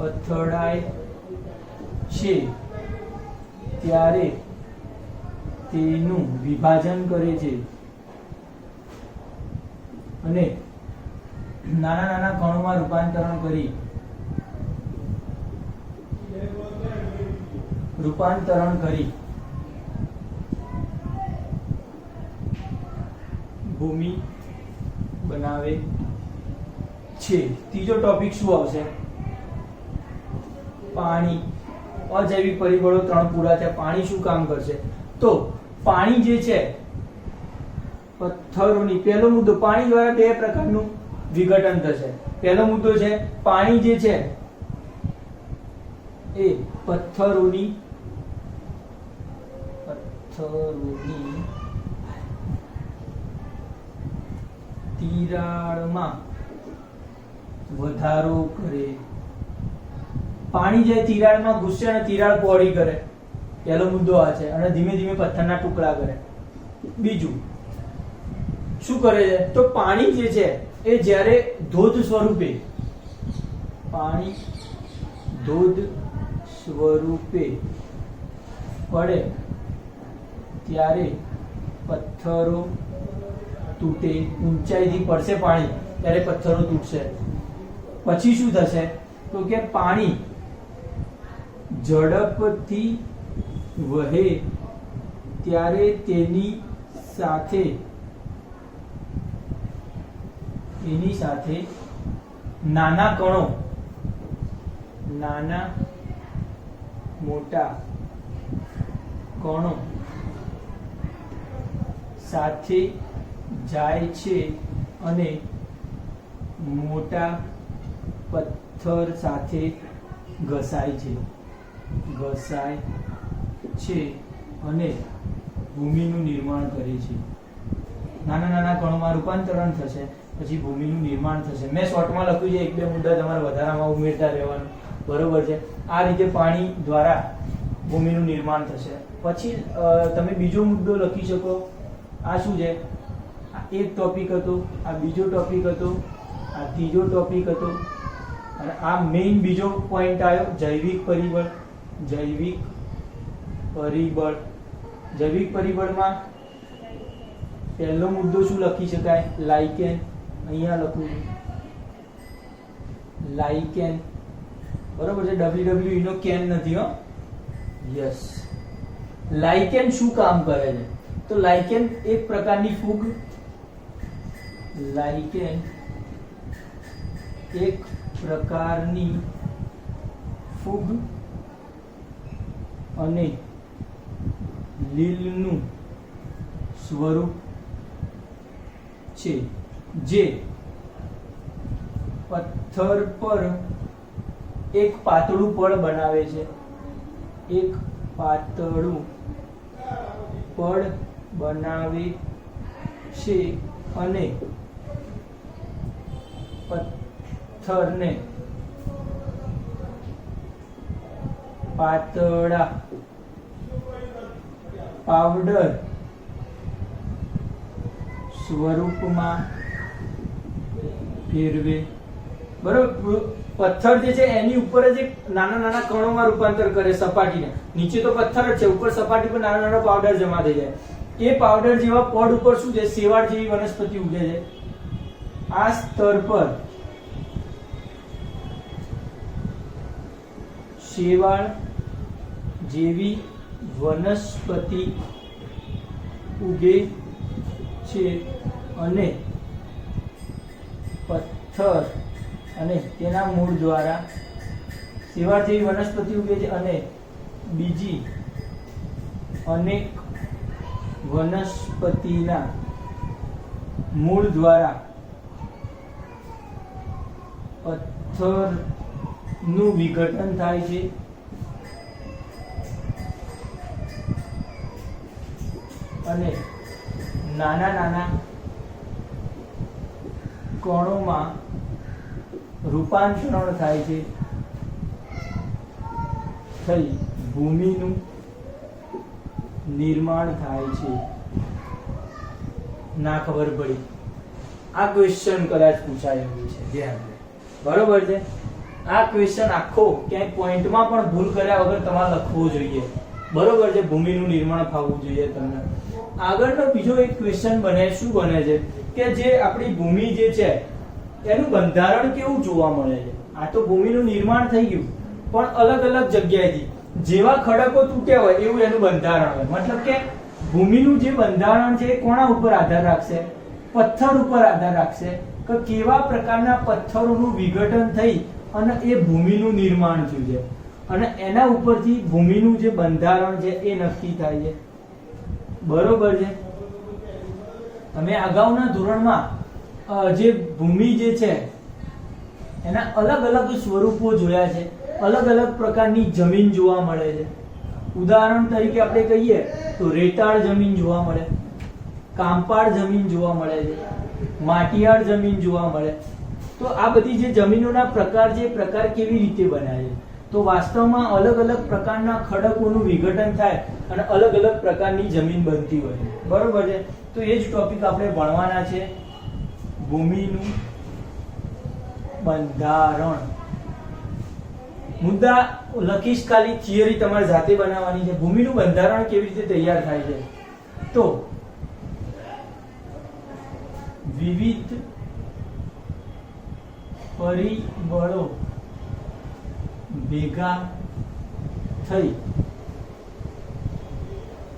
A: અથડાય છે ત્યારે તેનું વિભાજન કરે છે અને નાના નાના કણોમાં રૂપાંતરણ કરી ભૂમિ બનાવે છે. ત્રીજો ટોપિક શું આવશે? પાણી. અજૈવિક પરિબળો 3 પૂરા થયા. પાણી શું કામ કરશે? તો પાણી જે છે પથ્થરોની, પહેલો મુદ્દો પાણી દ્વારા 2 પ્રકારનું વિઘટન થશે. પહેલો મુદ્દો છે પાણી જે છે એ પથ્થરોની તિરાડમાં વધારો કરે. પાણી જે તિરાડમાં ઘૂસશે અને તિરાડ પહોળી કરે. પહેલો મુદ્દો આ છે. અને ધીમે ધીમે પથ્થરના ટુકડા કરે. બીજું શું કરે છે? તો પાણી જે છે એ જ્યારે ધોધ સ્વરૂપે પડે ત્યારે પથ્થરો તૂટે. ઊંચાઈથી પડશે પાણી ત્યારે પથ્થરો તૂટશે. પછી શું થશે? તો કે પાણી ઝડપથી વહે ત્યારે તેની સાથે એની સાથે નાના કણો, નાના મોટા કણો સાથે જાય છે અને મોટા પથ્થર સાથે ઘસાય છે અને ભૂમિનું નિર્માણ કરે છે. નાના નાના કણોમાં રૂપાંતરણ થશે, પછી ભૂમિનું નિર્માણ થશે. મેં શોર્ટમાં લખ્યું છે, એક બે મુદ્દા તમારે વધારામાં ઉમેરતા રહેવાનું, બરોબર છે. આ રીતે પાણી દ્વારા ભૂમિનું નિર્માણ થશે. પછી તમે બીજો મુદ્દો લખી શકો. આ શું છે? આ એક ટોપિક હતો, આ બીજો ટોપિક હતો, આ ત્રીજો ટોપિક હતો, અને આ મેઇન બીજો પોઈન્ટ આવ્યો જૈવિક પરિબળ. જૈવિક પરિબળમાં પહેલો મુદ્દો શું લખી શકાય? લાઇકેન. અહીંયા લખું લાઇકેન, બરોબર છે. WWE નો કેન નથી, હો. યસ. લાઇકેન શું કામ કરે છે? તો લાઇકેન એક પ્રકારની ફૂગ, લાઇકેન એક પ્રકારની ફૂગ અને લીલનું સ્વરૂપ છે, જે પથ્થર પર એક પાતળું પડ બનાવે છે. એક પાતળું પડ બનાવે છે અને પથ્થરને પાતળા પાવડર સ્વરૂપમાં ફેરવે. બરોબર. પથ્થર જે છે એની ઉપર જ એક નાના નાના કણોમાં રૂપાંતર કરે સપાટીને. નીચે તો પથ્થર જ છે, ઉપર સપાટી પર નાના નાના પાવડર જમા થઈ જાય. એ પાવડર જેવા પડ ઉપર શું છે? શેવાળ જેવી વનસ્પતિ ઉગે છે. આ સ્તર પર શેવાળ જેવી વનસ્પતિ ઉગે છે અને પથ્થર અને તેના મૂળ દ્વારા શેવાળ જેવી વનસ્પતિ ઉગે છે અને બીજી અનેક વનસ્પતિના મૂળ દ્વારા પથ્થરનું વિઘટન થાય છે અને નાના નાના કણોમાં રૂપાંતરણ થાય છે, થઈ ભૂમિનું નિર્માણ થાય છે. ના ખબર પડી. આ ક્વેશ્ચન કદાચ પૂછાય એવું છે, ધ્યાન દે. બરોબર છે. આ ક્વેશ્ચન આખો ક્યાંય પોઈન્ટમાં પણ ભૂલ કર્યા વગર તમારે લખવો જોઈએ. બરોબર છે. ભૂમિનું નિર્માણ થવું જોઈએ તમને. આગળનો બીજો એક ક્વેશ્ચન બને, શું બને છે કે જે આપણી ભૂમિ જે છે એનું બંધારણ કેવું જોવા મળે છે. આ તો ભૂમિનું નિર્માણ થઈ ગયું, પણ અલગ અલગ જગ્યાએથી જેવા ખડકો તૂટ્યા હોય એવું એનું બંધારણ હોય. મતલબ કે ભૂમિનું જે બંધારણ છે એ કોના ઉપર આધાર રાખશે? પથ્થર ઉપર આધાર રાખશે કે કેવા પ્રકારના પથ્થરોનું વિઘટન થઈ અને એ ભૂમિનું નિર્માણ થયું છે, અને એના ઉપરથી ભૂમિનું જે બંધારણ છે એ નક્કી થાય છે. બરોબર છે. તમે અગાઉના ધોરણમાં જે ભૂમિ જે છે એના અલગ અલગ સ્વરૂપો જોયા છે. અલગ અલગ પ્રકારની જમીન જોવા મળે છે. ઉદાહરણ તરીકે આપણે કહીએ તો રેતાળ જમીન જોવા મળે, કાંપાળ જમીન જોવા મળે છે, માટીયાળ જમીન જોવા મળે. તો આ બધી જે જમીનોના પ્રકાર છે, પ્રકાર કેવી રીતે બનાવે છે? તો વાસ્તવમાં અલગ અલગ પ્રકારના ખડકોનું વિઘટન થાય અને અલગ અલગ પ્રકારની જમીન બનતી હોય. બરોબર છે. તો એ જ ટોપિક આપણે ભણવાના છે, ભૂમિનું બંધારણ. મુદ્દા લખીશ, ખાલી થિયરી તમારે જાતે બનાવવાની છે. ભૂમિનું બંધારણ કેવી રીતે તૈયાર થાય છે? તો વિવિધ પરિબળો ભેગા થઈ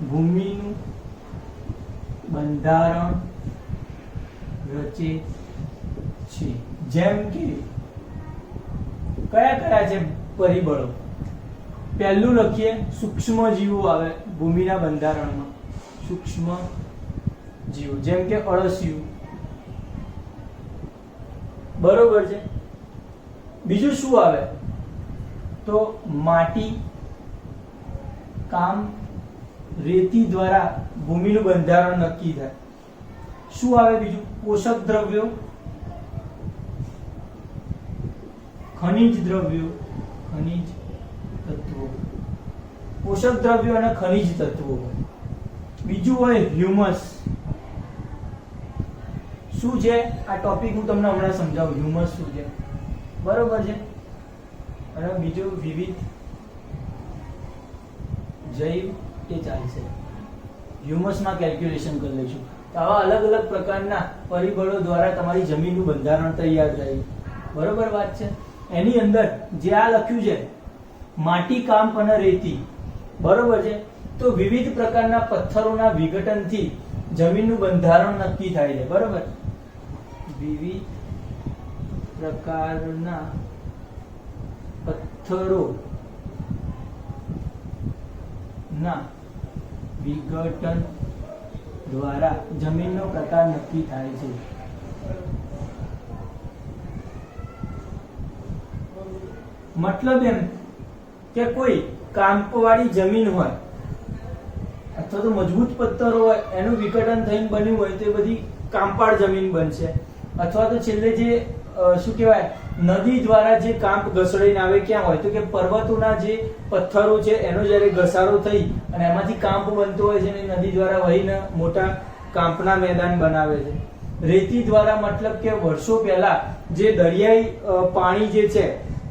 A: ભૂમિનું બંધારણ રચે છે. જેમ કે કયા કયા છે પરિબળો? પહેલું લખીએ, સૂક્ષ્મ જીવો આવે ભૂમિના બંધારણમાં. સૂક્ષ્મ જીવો જેમ કે અળસિયું, બરોબર છે. બીજું શું આવે? તો માટી, કામ, રેતી દ્વારા ભૂમિનું બંધારણ નક્કી થાય. શું આવે બીજું? પોષક દ્રવ્યો, ખનિજ દ્રવ્યો, ખનિજ તત્વો, પોષક દ્રવ્યો અને ખનિજ તત્વો. બીજું હોય હ્યુમસ. શું છે આ ટોપિક હું તમને હમણાં સમજાવું. હ્યુમસ શું છે, બરોબર છે. અને બીજું વિવિધ જૈવ, એ ચાલશે. હ્યુમસમાં કેલ્ક્યુલેશન કરી લઈશું. તો આવા અલગ અલગ પ્રકારના પરિબળો દ્વારા તમારી જમીનનું બંધારણ તૈયાર થાય, બરોબર વાત છે. એની અંદર જે આ લખ્યું છે માટી, કામ અને રેતી, બરોબર છે. તો વિવિધ પ્રકારના પથ્થરોના વિઘટનથી જમીનનું બંધારણ નક્કી થાય છે, બરોબર. વિવિધ પ્રકારના પથ્થરો ના વિઘટન દ્વારા જમીનનો પ્રકાર નક્કી થાય છે. મતલબ એમ કે કોઈ કાંપવાળી જમીન હોય અથવા તો મજબૂત પથ્થરો હોય, એનું વિઘટન થઈને બન્યું હોય તો એ બધી કાંપાળ જમીન બનશે. અથવા તો છેલ્લે જે શું કહેવાય, નદી દ્વારા જે કાંપ ઘસડીને આવે ક્યાં હોય તો કે પર્વતોના જે પથ્થરો છે એનો જ્યારે ઘસારો થઈ અને એમાંથી કાંપ બનતો હોય છે ને નદી દ્વારા વહીને મોટા કાંપના મેદાન બનાવે છે. રેતી દ્વારા મતલબ કે વર્ષો પહેલા જે દરિયાઈ પાણી જે છે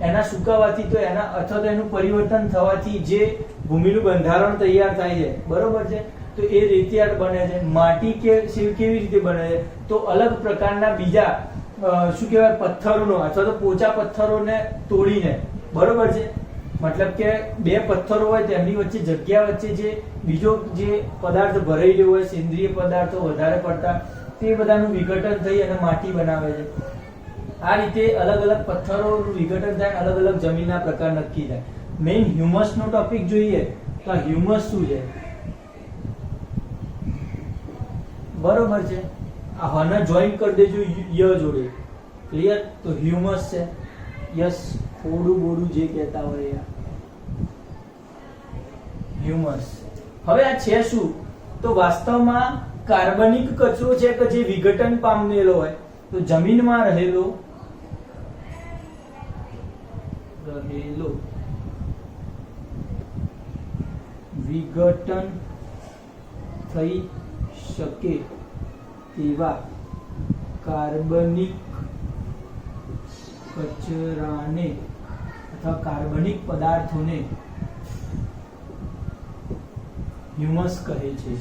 A: એના સુકાવાથી તો એના અથવા તો એનું પરિવર્તન થવાથી જે ભૂમિનું બંધારણ તૈયાર થાય છે, બરોબર છે. તો એ રેતિયાળ બને છે. માટી કેવી રીતે બને છે? તો અલગ પ્રકારના બીજા શું કહેવાય પથ્થરોનો અથવા તો પોચા પથ્થરોને તોડીને, બરોબર છે. મતલબ કે બે પથ્થરો હોય તેમની વચ્ચે જગ્યા વચ્ચે જે બીજો જે પદાર્થ ભરાઈ રહ્યો હોય, સેન્દ્રિય પદાર્થો વધારે પડતા, તે બધાનું વિઘટન થઈ અને માટી બનાવે છે. આ રીતે અલગ અલગ પથ્થરોનું વિઘટન થાય, અલગ અલગ જમીનના પ્રકાર નક્કી થાય. મેઇન હ્યુમસ નો ટોપિક જોઈએ તો આ હ્યુમસ શું છે, બરોબર છે. આ હને જોઈન કરી દેજો ય જોડે, ક્લિયર. તો હ્યુમસ છે. યસ, થોડું બોડું જે કહેતા હોય હ્યુમસ. હવે આ છે શું? તો વાસ્તવમાં કાર્બનિક કચરો છે કે જે વિઘટન પામેલો હોય, તો જમીનમાં રહેલો વિઘટન થઈ શકે તેવા કાર્બનિક કચરાને અથવા કાર્બનિક પદાર્થોને હ્યુમસ કહે છે,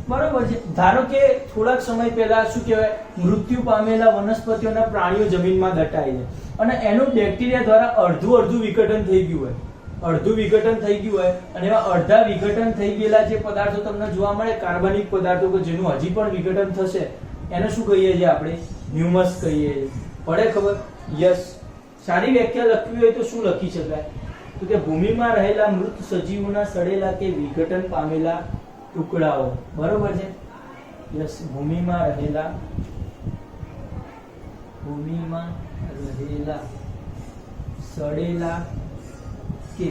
A: બરોબર છે. ધારો કે થોડાક સમય પહેલા શું કહેવાય, મૃત્યુ પામેલા વનસ્પતિઓના પ્રાણીઓ જમીનમાં દટાય છે અને એનું બેક્ટેરિયા દ્વારા અડધું વિઘટન થઈ ગયું હોય, અને એવા અડધા વિઘટન થઈ ગયેલા જે પદાર્થો તમને જોવા મળે, કાર્બનિક પદાર્થો કે જેનું હજી પણ વિઘટન થશે, એને શું કહીએ છીએ આપણે? હ્યુમસ કહીએ છીએ. પડે ખબર? યસ. સારી વ્યાખ્યા લખવી હોય તો શું લખી શકાય? તો કે ભૂમિમાં રહેલા મૃત સજીવોના સડેલા કે વિઘટન પામેલા ટુકડાઓ, બરોબર છે. યસ, ભૂમિમાં રહેલા સડેલા કે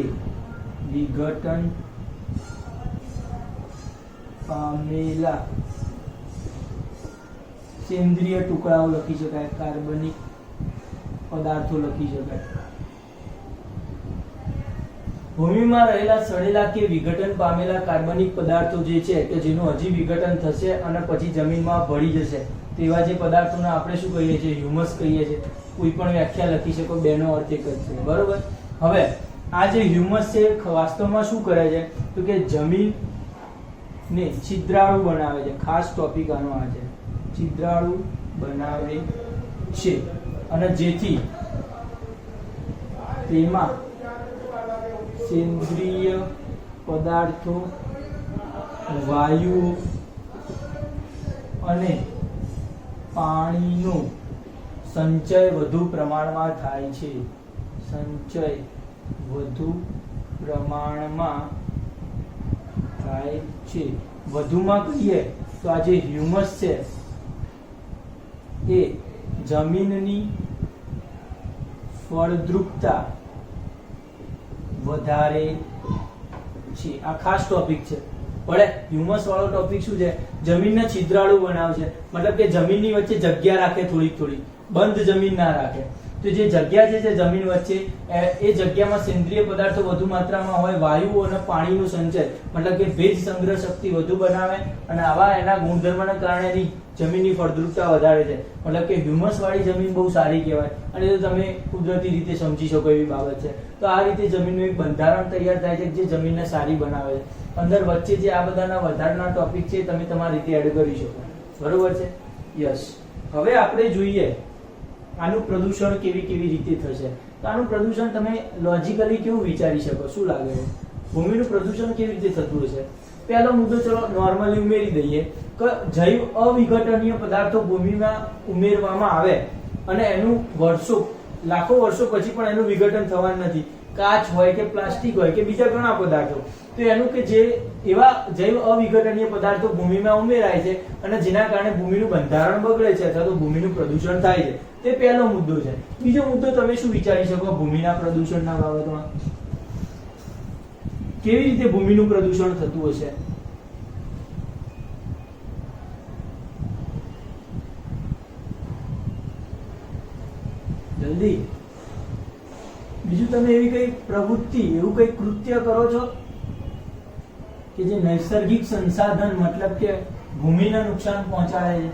A: વિઘટન પામેલા સેન્દ્રિય ટુકડાઓ લખી શકાય, કાર્બનિક પદાર્થો લખી શકાય. ભૂમિમાં રહેલા સડેલા કે વિઘટન પામેલા કાર્બનિક પદાર્થો જે છે કે જેનું હજી વિઘટન થશે અને પછી જમીનમાં ભળી જશે તેવા જે પદાર્થોને આપણે શું કહીએ છીએ? હ્યુમસ કહીએ છીએ. કોઈ પણ વ્યાખ્યા લખી શકો, બેનો અર્થ એક જ છે, બરોબર. હવે આ જે હ્યુમસ છે વાસ્તવમાં શું કરે છે તો કે જમીનને છિદ્રાળુ બનાવે છે. ખાસ ટોપિક આનો આ છે, છિદ્રાળુ બનાવે છે અને જેથી તેમાં સેન્દ્રિય પદાર્થો, વાયુઓ અને પાણીનો સંચય વધુ પ્રમાણમાં થાય છે. સંચય વધુ પ્રમાણમાં થાય છે. વધુમાં કહીએ તો આ જે હ્યુમસ છે એ જમીનની ફળદ્રુપતા વધારે છે. આ ખાસ ટોપિક છે. પડે હ્યુમસ વાળો ટોપિક શું છે? જમીનને છિદ્રાળુ બનાવે છે, મતલબ કે જમીનની વચ્ચે જગ્યા રાખે, થોડી થોડી બંધ જમીન ના રાખે. તો જે જગ્યા છે જે જમીન વચ્ચે એ જગ્યામાં સેન્દ્રિય પદાર્થો વધુ માત્રામાં હોય, વાયુ અને પાણીનું સંચય મતલબ કે ભેજ સંગ્રહ શક્તિ વધુ બનાવે અને આવા એના ગુણધર્મના કારણે એની જમીનની ફળદ્રુપતા વધારે છે. મતલબ કે હ્યુમસ વાળી જમીન બહુ સારી કહેવાય અને એ તો તમે કુદરતી રીતે સમજી શકો એવી બાબત છે. તો આ રીતે જમીનનું એક બંધારણ તૈયાર થાય છે જે જમીનને સારી બનાવે છે. અંદર વચ્ચે જે આ બધાના વધારાના ટોપિક છે તમે તમારી રીતે એડ કરી શકો. બરોબર છે? યસ. હવે આપણે જોઈએ આનું પ્રદૂષણ કેવી કેવી રીતે થશે. તો આનું પ્રદૂષણ તમે લોજિકલી કેવું વિચારી શકો? શું લાગે છે ભૂમિનું પ્રદૂષણ કેવી રીતે થતું હશે? પહેલો મુદ્દો ચલો નોર્મલી ઉમેરી દઈએ કે જૈવ અવિઘટનીય પદાર્થો ભૂમિમાં ઉમેરવામાં આવે અને એનું વર્ષો લાખો વર્ષો પછી પણ એનું વિઘટન થવાનું નથી. કાચ હોય કે પ્લાસ્ટિક હોય કે બીજા ઘણા પદાર્થો, તો એનું કે જે એવા જૈવ અવિઘટનીય પદાર્થો ભૂમિમાં ઉમેરાય છે અને જેના કારણે ભૂમિનું બંધારણ બગડે છે અથવા તો ભૂમિનું પ્રદૂષણ થાય છે. તે પહેલો મુદ્દો છે. બીજો મુદ્દો તમે શું વિચારી શકો ભૂમિના પ્રદૂષણના બાબતમાં? કેવી રીતે ભૂમિનું પ્રદૂષણ થતું હશે? જલ્દી. બીજું તમે એવી કઈ પ્રવૃત્તિ, એવું કઈ કૃત્ય કરો છો કે જે નૈસર્ગિક સંસાધન મતલબ કે ભૂમિને નુકસાન પહોંચાડે છે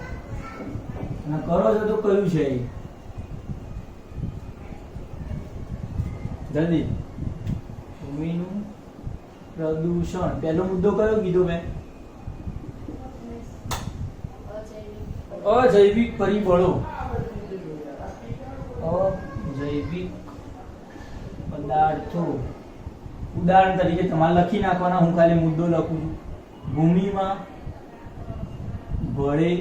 A: અને કરો છો તો કયું છે એ? જલ્દી. ભૂમિનું પ્રદૂષણ પહેલો મુદ્દો કયો કીધો મેં? અજૈવિક પરિબળો. અજૈવિક પદાર્થો. ઉદાહરણ તરીકે તમારે લખી નાખવાના, હું ખાલી મુદ્દો લખું છું. ભૂમિમાં ભળે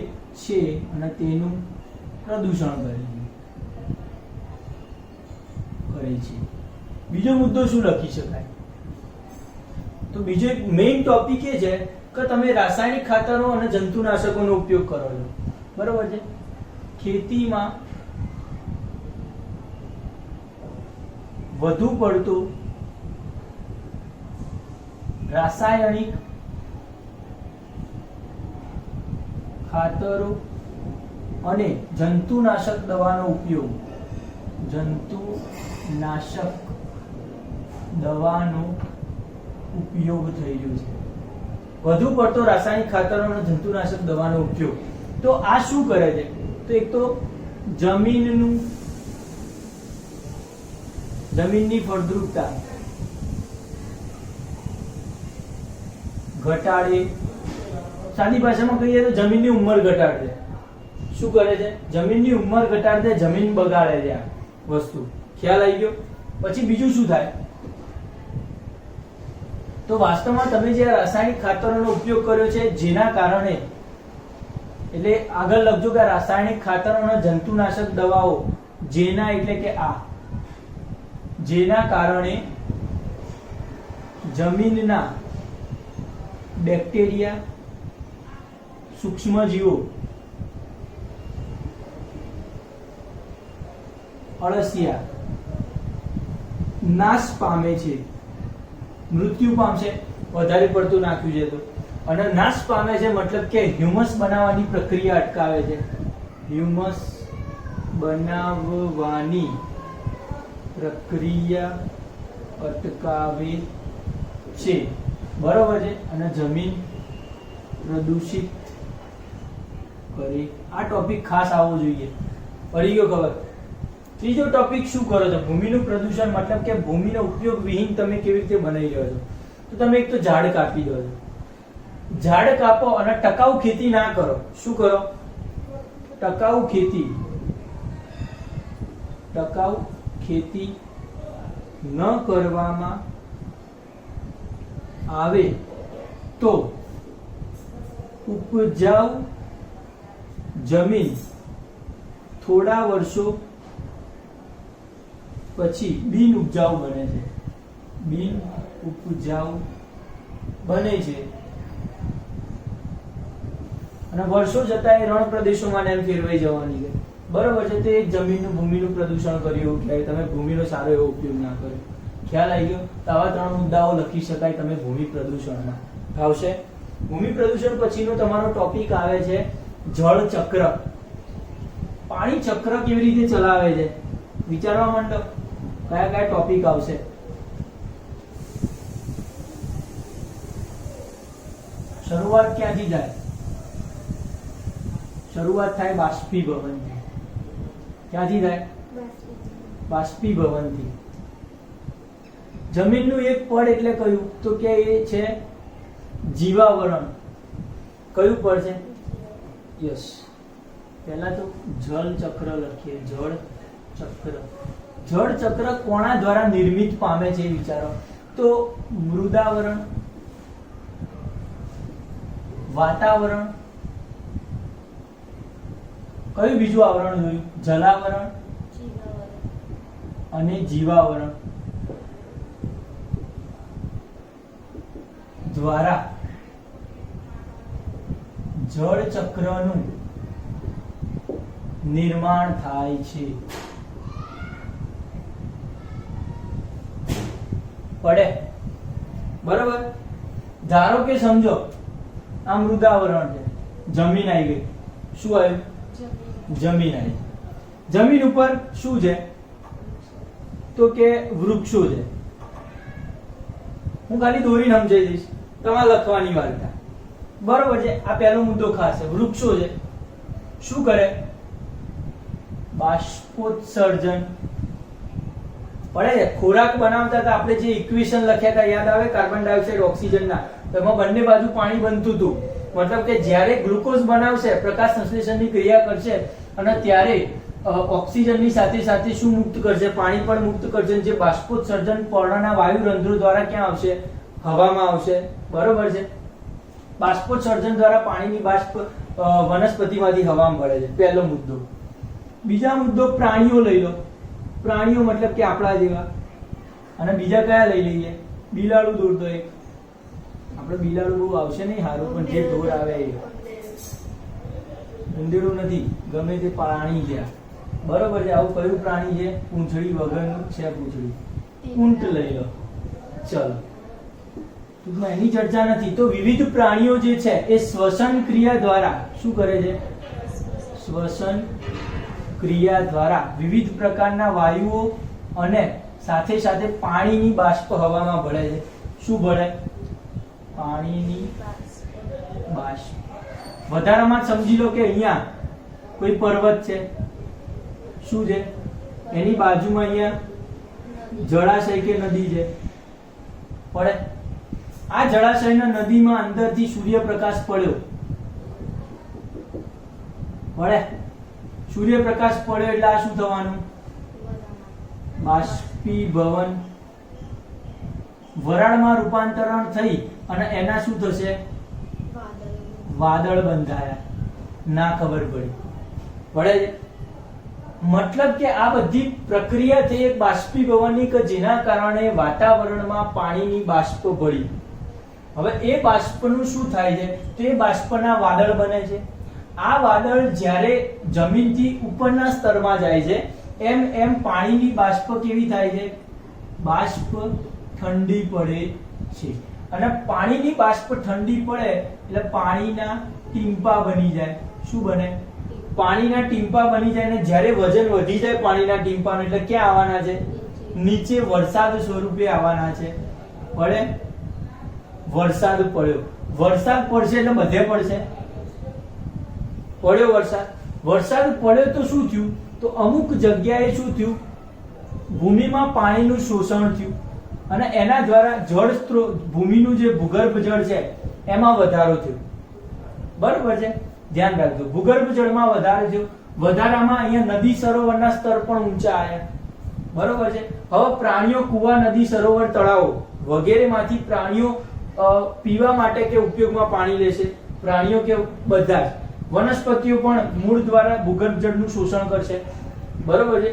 A: છે અને તેનું પ્રદૂષણ કરે છે. બીજો મુદ્દો શું લખી શકાય? તો બીજો એક મેઇન ટોપિક એ છે કે તમે રાસાયણિક ખાતરો અને જંતુનાશકોનો ઉપયોગ કરો છો. બરોબર છે? ખેતીમાં વધુ પડતું રાસાયણિક ખાતરો અને જંતુનાશક દવાનો ઉપયોગ થઈ રહ્યો છે. વધુ પડતો રાસાયણિક ખાતરો અને જંતુનાશક દવાનો ઉપયોગ. તો આ શું કરે છે? તો એક તો જમીનની ફળદ્રુપતા ઘટાડે. સાદી ભાષામાં કહીએ તો જમીનની ઉંમર ઘટાડે. શું કરે છે? જમીનની ઉંમર ઘટાડે, જમીન બગાડે છે આ વસ્તુ. ખ્યાલ આવી ગયો? પછી બીજું શું થાય? તો વાસ્તવમાં તમે જે રાસાયણિક ખાતરોનો ઉપયોગ કર્યો છે જેના કારણે, એટલે આગળ લખજો કે રાસાયણિક ખાતરો અને જંતુનાશક દવાઓ, જેના એટલે કે આ, જેના કારણે જમીનના બેક્ટેરિયા, સૂક્ષ્મજીવો, અળસિયા નાશ પામે છે, મૃત્યુ પામશે વધારે પડતું નાખ્યું છે તો. અને નાશ પામે છે મતલબ કે હ્યુમસ બનાવવાની પ્રક્રિયા અટકાવે છે. હ્યુમસ બનાવવાની પ્રક્રિયા અટકાવે છે. બરોબર છે? અને જમીન પ્રદૂષિત કરે. આ ટોપિક ખાસ આવવો જોઈએ. પડી ગયો ખબર? ત્રીજો ટોપિક શું કરો છો? ભૂમિનું પ્રદૂષણ મતલબ કે ભૂમિનો ઉપયોગ વિહીન તમે કેવી રીતે બનાવી રહ્યો છો? તો તમે એક તો ઝાડ કાપી દો છો. ઝાડ કાપો અને ટકાઉ ખેતી ના કરો. શું કરો? ટકાઉ ખેતી ન કરવામાં આવે તો ઉપજાઉ જમીન થોડા વર્ષો પછી બિન ઉપજાઉ બને છે, બિન ઉપજાઉ બને છે અને વર્ષો જતા એ રણ પ્રદેશોમાં એમ ફેરવાઈ જવાની છે, બરોબર છે. તે જમીનનું ભૂમિનું પ્રદૂષણ કર્યું એવું કહેવાય. તમે ભૂમિનો સારો એવો ઉપયોગ ના કર્યો. ખ્યાલ આવી ગયો? તો આવા 3 મુદ્દાઓ લખી શકાય તમે ભૂમિ પ્રદૂષણમાં. આવશે ભૂમિ પ્રદૂષણ પછીનો તમારો ટોપિક આવે છે જળ ચક્ર. પાણી ચક્ર કેવી રીતે ચલાવે છે વિચારવા માંડો. કયા કયા ટોપિક આવશે? શરૂઆત ક્યાંથી થાય? શરૂઆત થાય બાષ્પીભવનથી. ક્યાંથી થાય? બાષ્પીભવનથી. જમીનનું એક પડ એટલે કયું? તો કે એ છે જીવાવરણ. કયું પડ છે? યસ. પહેલા તો જળ ચક્ર લખીએ. જળ ચક્ર. જળ ચક્ર કોના દ્વારા નિર્મિત પામે છે વિચારો. તો મૃદાવરણ, વાતાવરણ, કયું બીજું આવરણ જોયું? જલાવરણ અને જીવાવરણ દ્વારા જળ ચક્રનું નિર્માણ થાય છે. પડે બરાબર. ધારો કે સમજો આ મૃદાવરણ છે, જમીન આવી ગઈ. શું આવ્યું? જમીન આવી. જમીન ઉપર શું છે? તો કે વૃક્ષો છે. હું ખાલી દોરીને સમજાવી દઈશ, તમારે લખવાની વાર્તા. બરોબર છે. આ પહેલો મુદ્દો ખાસ છે. વૃક્ષો છે, શું કરે? બાષ્પોત્સર્જન. પડે છે. ખોરાક બનાવતા હતા આપણે, જે ઇક્વેશન લખ્યા હતા યાદ આવે? કાર્બન ડાયોક્સાઇડ ઓક્સિજનના. એમાં બંને બાજુ પાણી બનતું હતું. મતલબ કે જ્યારે ગ્લુકોઝ બનાવશે, પ્રકાશ સંશ્લેષણની ક્રિયા કરશે અને ત્યારે ઓક્સિજનની સાથે સાથે શું મુક્ત કરશે? પાણી પણ મુક્ત કરશે. જે બાષ્પોત્સર્જન પર્ણના વાયુ રંધ્રો દ્વારા ક્યાં આવશે? હવામાં આવશે. બરોબર છે. બાષ્પોત્સર્જન દ્વારા પાણીની બાષ્પ વનસ્પતિમાંથી હવામાં ભળે છે. પહેલો મુદ્દો. બીજા મુદ્દો પ્રાણીઓ લઈ લો. પ્રાણીઓ મતલબ કે આપણા જેવા. અને બીજા કયા લઈ લઈએ? બિલાડું દોરતો એક. આપણે બિલાડું બહુ આવશે નહીં હારું, પણ જે ઢોર આવે એ. ઉંદેડું નથી, ગમે તે પ્રાણી છે. બરોબર છે. આવું કયું પ્રાણી છે? પૂંછડી વગરનું છે. પૂંછડી. ઊંટ લઈ લો. ચલો, ટૂંકમાં એની ચર્ચા નથી. તો વિવિધ પ્રાણીઓ જે છે એ શ્વસન ક્રિયા દ્વારા શું કરે છે? શ્વસન ક્રિયા દ્વારા વિવિધ પ્રકારના વાયુઓ અને સાથે સાથે પાણીની બાષ્પ હવામાં ભળે છે. શું ભળે? પાણીની બાષ્પ. વધારામાં સમજી લો કે અહીંયા કોઈ પર્વત છે. શું છે? એની બાજુમાં અહીંયા જળાશય કે નદી છે. પડે. આ જળાશયના નદીમાં અંદરથી સૂર્યપ્રકાશ પડ્યો. પડે. સૂર્યપ્રકાશ પડ્યો એટલે આ શું થવાનું? બાષ્પીભવન. વરાળમાં રૂપાંતરણ થઈ અને એના શું થશે? વાદળ બંધાયા. ના ખબર પડી. પડે. મતલબ કે આ બધી પ્રક્રિયા થઈ એક બાષ્પીભવનની કે જેના કારણે વાતાવરણમાં પાણીની બાષ્પ ભળી. હવે એ બાષ્પનું શું થાય છે? તો એ બાષ્પના વાદળ બને છે. આ વાદળ જ્યારે જમીનથી ઉપરના સ્તરમાં જાય છે એમ એમ પાણીની બાષ્પ કેવી થાય છે? બાષ્પ ઠંડી પડે છે. અને પાણીની બાષ્પ ઠંડી પડે એટલે પાણીના ટીમ્પા બની જાય. શું બને? પાણીના ટીમ્પા બની જાય. અને જ્યારે વજન વધી જાય પાણીના ટીમ્પાનું એટલે ક્યાં આવવાના છે? નીચે વરસાદ સ્વરૂપે આવવાના છે. પડે. વરસાદ પડ્યો. વરસાદ પડશે એટલે બધે પડશે. પડ્યો વરસાદ. વરસાદ પડ્યો તો શું થયું? તો અમુક જગ્યાએ શું થયું? ભૂમિમાં પાણીનું શોષણ થયું અને એના દ્વારા જળ સ્ત્રોત, ભૂમિનું જે ભૂગર્ભ જળ છે એમાં વધારો થયો. બરોબર છે. ધ્યાન રાખજો. ભૂગર્ભ જળમાં વધારો થયો. વધારામાં અહીંયા નદી સરોવરના સ્તર પણ ઊંચા આવ્યા. બરોબર છે. હવે પ્રાણીઓ કુવા, નદી, સરોવર, તળાવો વગેરેમાંથી પ્રાણીઓ પીવા માટે કે ઉપયોગમાં પાણી લેશે. પ્રાણીઓ કે બધા જ. વનસ્પતિઓ પણ મૂળ દ્વારા ભૂગર્ભ જળનું શોષણ કરશે, બરોબર છે.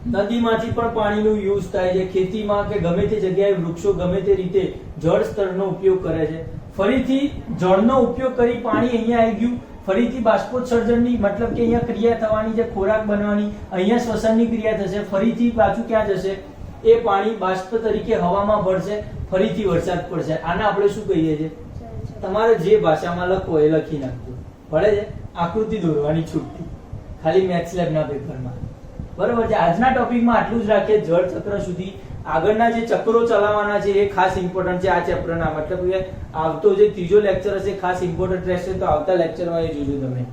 A: નદીમાંથી પણ પાણીનો યુઝ થાય છે, ખેતીમાં કે ગમે તે જગ્યાએ વૃક્ષો ગમે તે રીતે જળ સ્તરનો ઉપયોગ કરે છે. ફરીથી જળનો ઉપયોગ કરી પાણી અહીંયા આવી ગયું, ફરીથી બાષ્પોત્સર્જનની મતલબ કે અહીંયા ક્રિયા થવાની છે, ખોરાક બનવાની, અહીંયા શ્વસનની ક્રિયા થશે, ફરીથી પાછું ક્યાં જશે, એ પાણી બાષ્પ તરીકે હવામાં ભળશે, ફરીથી વરસાદ પડશે. આને આપણે શું કહીએ છીએ? તમારે જે ભાષામાં લખો એ લખી નાખજો, પડે છે. આકૃતિ દોરવાની છૂટતી ખાલી મેથ્સ લેબના પેપરમાં, બરોબર છે. આજના ટોપિકમાં આટલું જ રાખીએ. જળ ચક્ર સુધી આગળના જે ચક્રો ચલાવવાના છે એ ખાસ ઇમ્પોર્ટન્ટ છે આ ચેપ્ટરના. મતલબ કે આવતો જે ત્રીજો લેક્ચર હશે ખાસ ઇમ્પોર્ટન્ટ રહેશે, તો આવતા લેક્ચરમાં એ જોજો તમે.